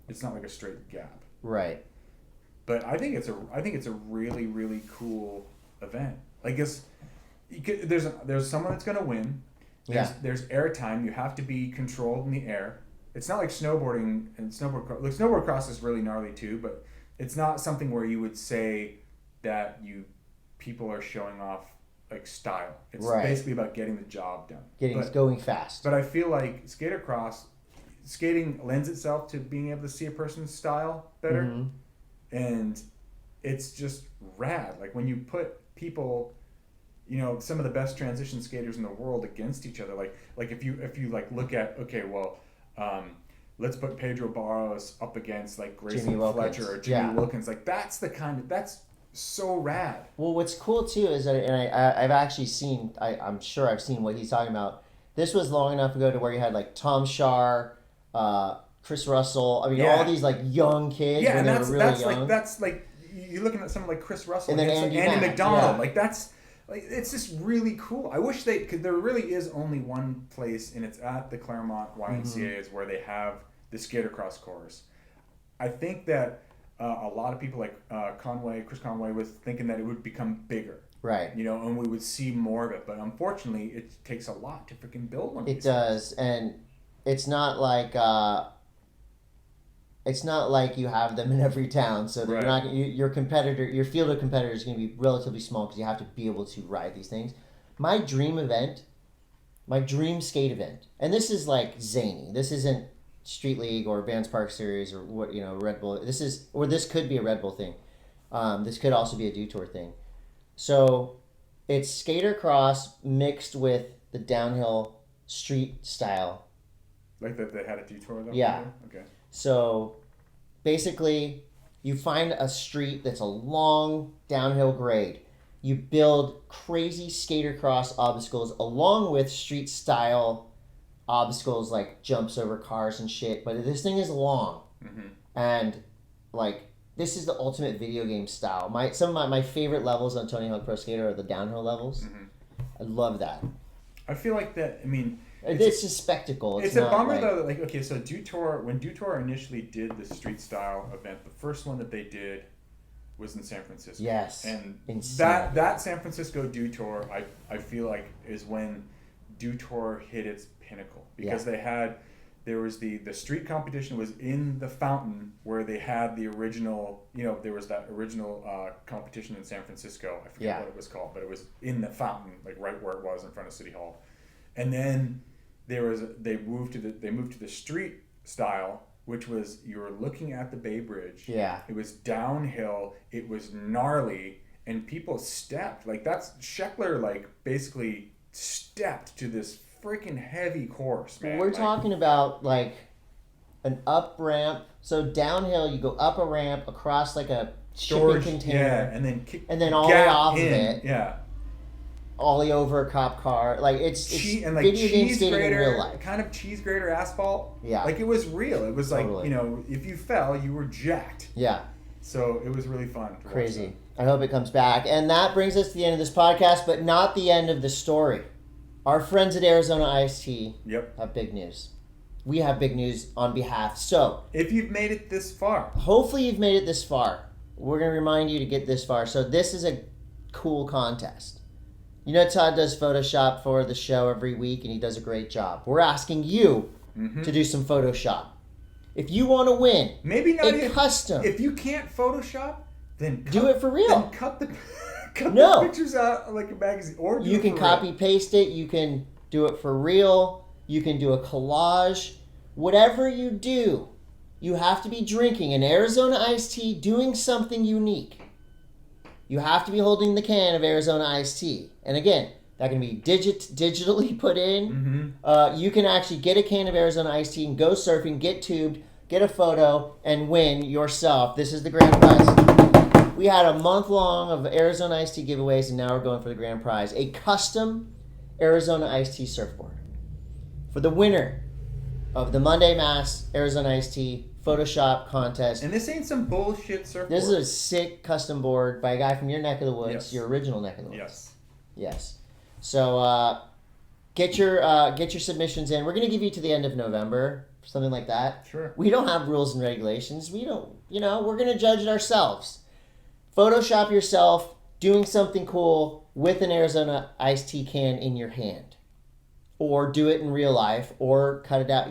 it's not like a straight gap. Right. But I think it's a really really cool event. Like there's someone that's gonna win. There's air time. You have to be controlled in the air. It's not like snowboarding and snowboard cross is really gnarly too, but it's not something where you would say that people are showing off like style. It's basically about getting the job done. Going fast. But I feel like skating lends itself to being able to see a person's style better. Mm-hmm. And it's just rad. Like when you put people, some of the best transition skaters in the world against each other, like if you like look at, let's put Pedro Barros up against like Grayson Fletcher or Jimmy Wilkins. Like that's so rad. Well, what's cool too is that, and I've actually seen, I'm sure I've seen what he's talking about. This was long enough ago to where you had like Tom Shar, Chris Russell. I mean, all these like young kids when they were really young. That's like you're looking at someone like Chris Russell and then Andy McDonald. Like that's like it's just really cool. I wish because there really is only one place, and it's at the Claremont YMCA is where they have the skater cross course. I think that. A lot of people like Chris Conway was thinking that it would become bigger. Right. And we would see more of it. But unfortunately, it takes a lot to freaking build one. It does. And it's not like you have them in every town. So that you're not, your field of competitors is going to be relatively small because you have to be able to ride these things. My dream skate event, and this is like zany. This isn't Street League or Vans Park Series or what Red Bull. This could be a Red Bull thing. This could also be a Dew Tour thing. So it's skater cross mixed with the downhill street style. Like that they had a Dew Tour though? Yeah. Okay. So basically you find a street that's a long downhill grade. You build crazy skater cross obstacles along with street style obstacles like jumps over cars and shit, but this thing is long. And like this is the ultimate video game style. Some of my favorite levels on Tony Hawk Pro Skater are the downhill levels. I love that. I feel like that. I mean, it's just spectacle. It's a bummer though. Like so when Dew Tour initially did the street style event, the first one that they did was in San Francisco. Yes, and insane. that San Francisco Dew Tour, I feel like is when Dew Tour hit its pinnacle because there was the street competition was in the fountain where they had the original, there was that original competition in San Francisco. I forget what it was called, but it was in the fountain, like right where it was in front of City Hall. And then they moved to the street style, which was you were looking at the Bay Bridge. Yeah. It was downhill. It was gnarly, and people stepped like that's Scheckler like basically stepped to this freaking heavy course, man. We're talking about like an up ramp. So downhill, you go up a ramp across like a shipping container, and then all the way off of it, ollie over a cop car. Like it's and like video game cheese skating grater, in real life. kind of cheese grater asphalt. Yeah, like it was real. It was totally. Like if you fell, you were jacked. Yeah. So it was really fun. Crazy. I hope it comes back. And that brings us to the end of this podcast, but not the end of the story. Our friends at Arizona Iced Tea have big news. We have big news on behalf. So, if you've made it this far, hopefully you've made it this far. We're going to remind you to get this far. So, this is a cool contest. Todd does Photoshop for the show every week, and he does a great job. We're asking you to do some Photoshop. If you want to win, maybe not a custom. If you can't Photoshop, then do it for real. Then cut the pictures out like a magazine, or you can copy paste it. You can do it for real. You can do a collage. Whatever you do, you have to be drinking an Arizona iced tea, doing something unique. You have to be holding the can of Arizona iced tea, and again, that can be digitally put in. You can actually get a can of Arizona iced tea and go surfing, get tubed, get a photo, and win yourself. This is the grand prize. We had a month long of Arizona iced tea giveaways, and now we're going for the grand prize. A custom Arizona Iced Tea surfboard. For the winner of the Monday Mass Arizona Iced Tea Photoshop contest. And this ain't some bullshit surfboard. This is a sick custom board by a guy from your neck of the woods, Yes. your original neck of the woods. Yes. Yes. So get your submissions in. We're gonna give you to the end of November, something like that. Sure. We don't have rules and regulations. We don't. We're gonna judge it ourselves. Photoshop yourself doing something cool with an Arizona iced tea can in your hand, or do it in real life, or cut it out.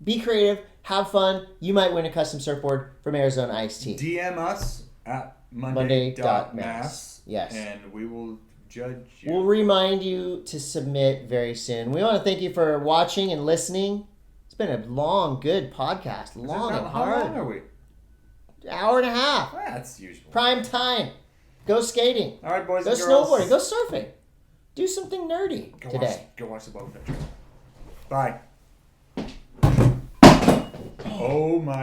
Be creative. Have fun. You might win a custom surfboard from Arizona Iced Tea. DM us at Monday.Mass. Yes. And we will judge you. We'll remind you to submit very soon. We want to thank you for watching and listening. It's been a long, good podcast. Long and hard. How long are we? Hour and a half. That's usual. Prime time. Go skating. All right, boys Go and girls. snowboarding. Go surfing. Do something nerdy today. Go watch the boat picture. Bye. Oh my.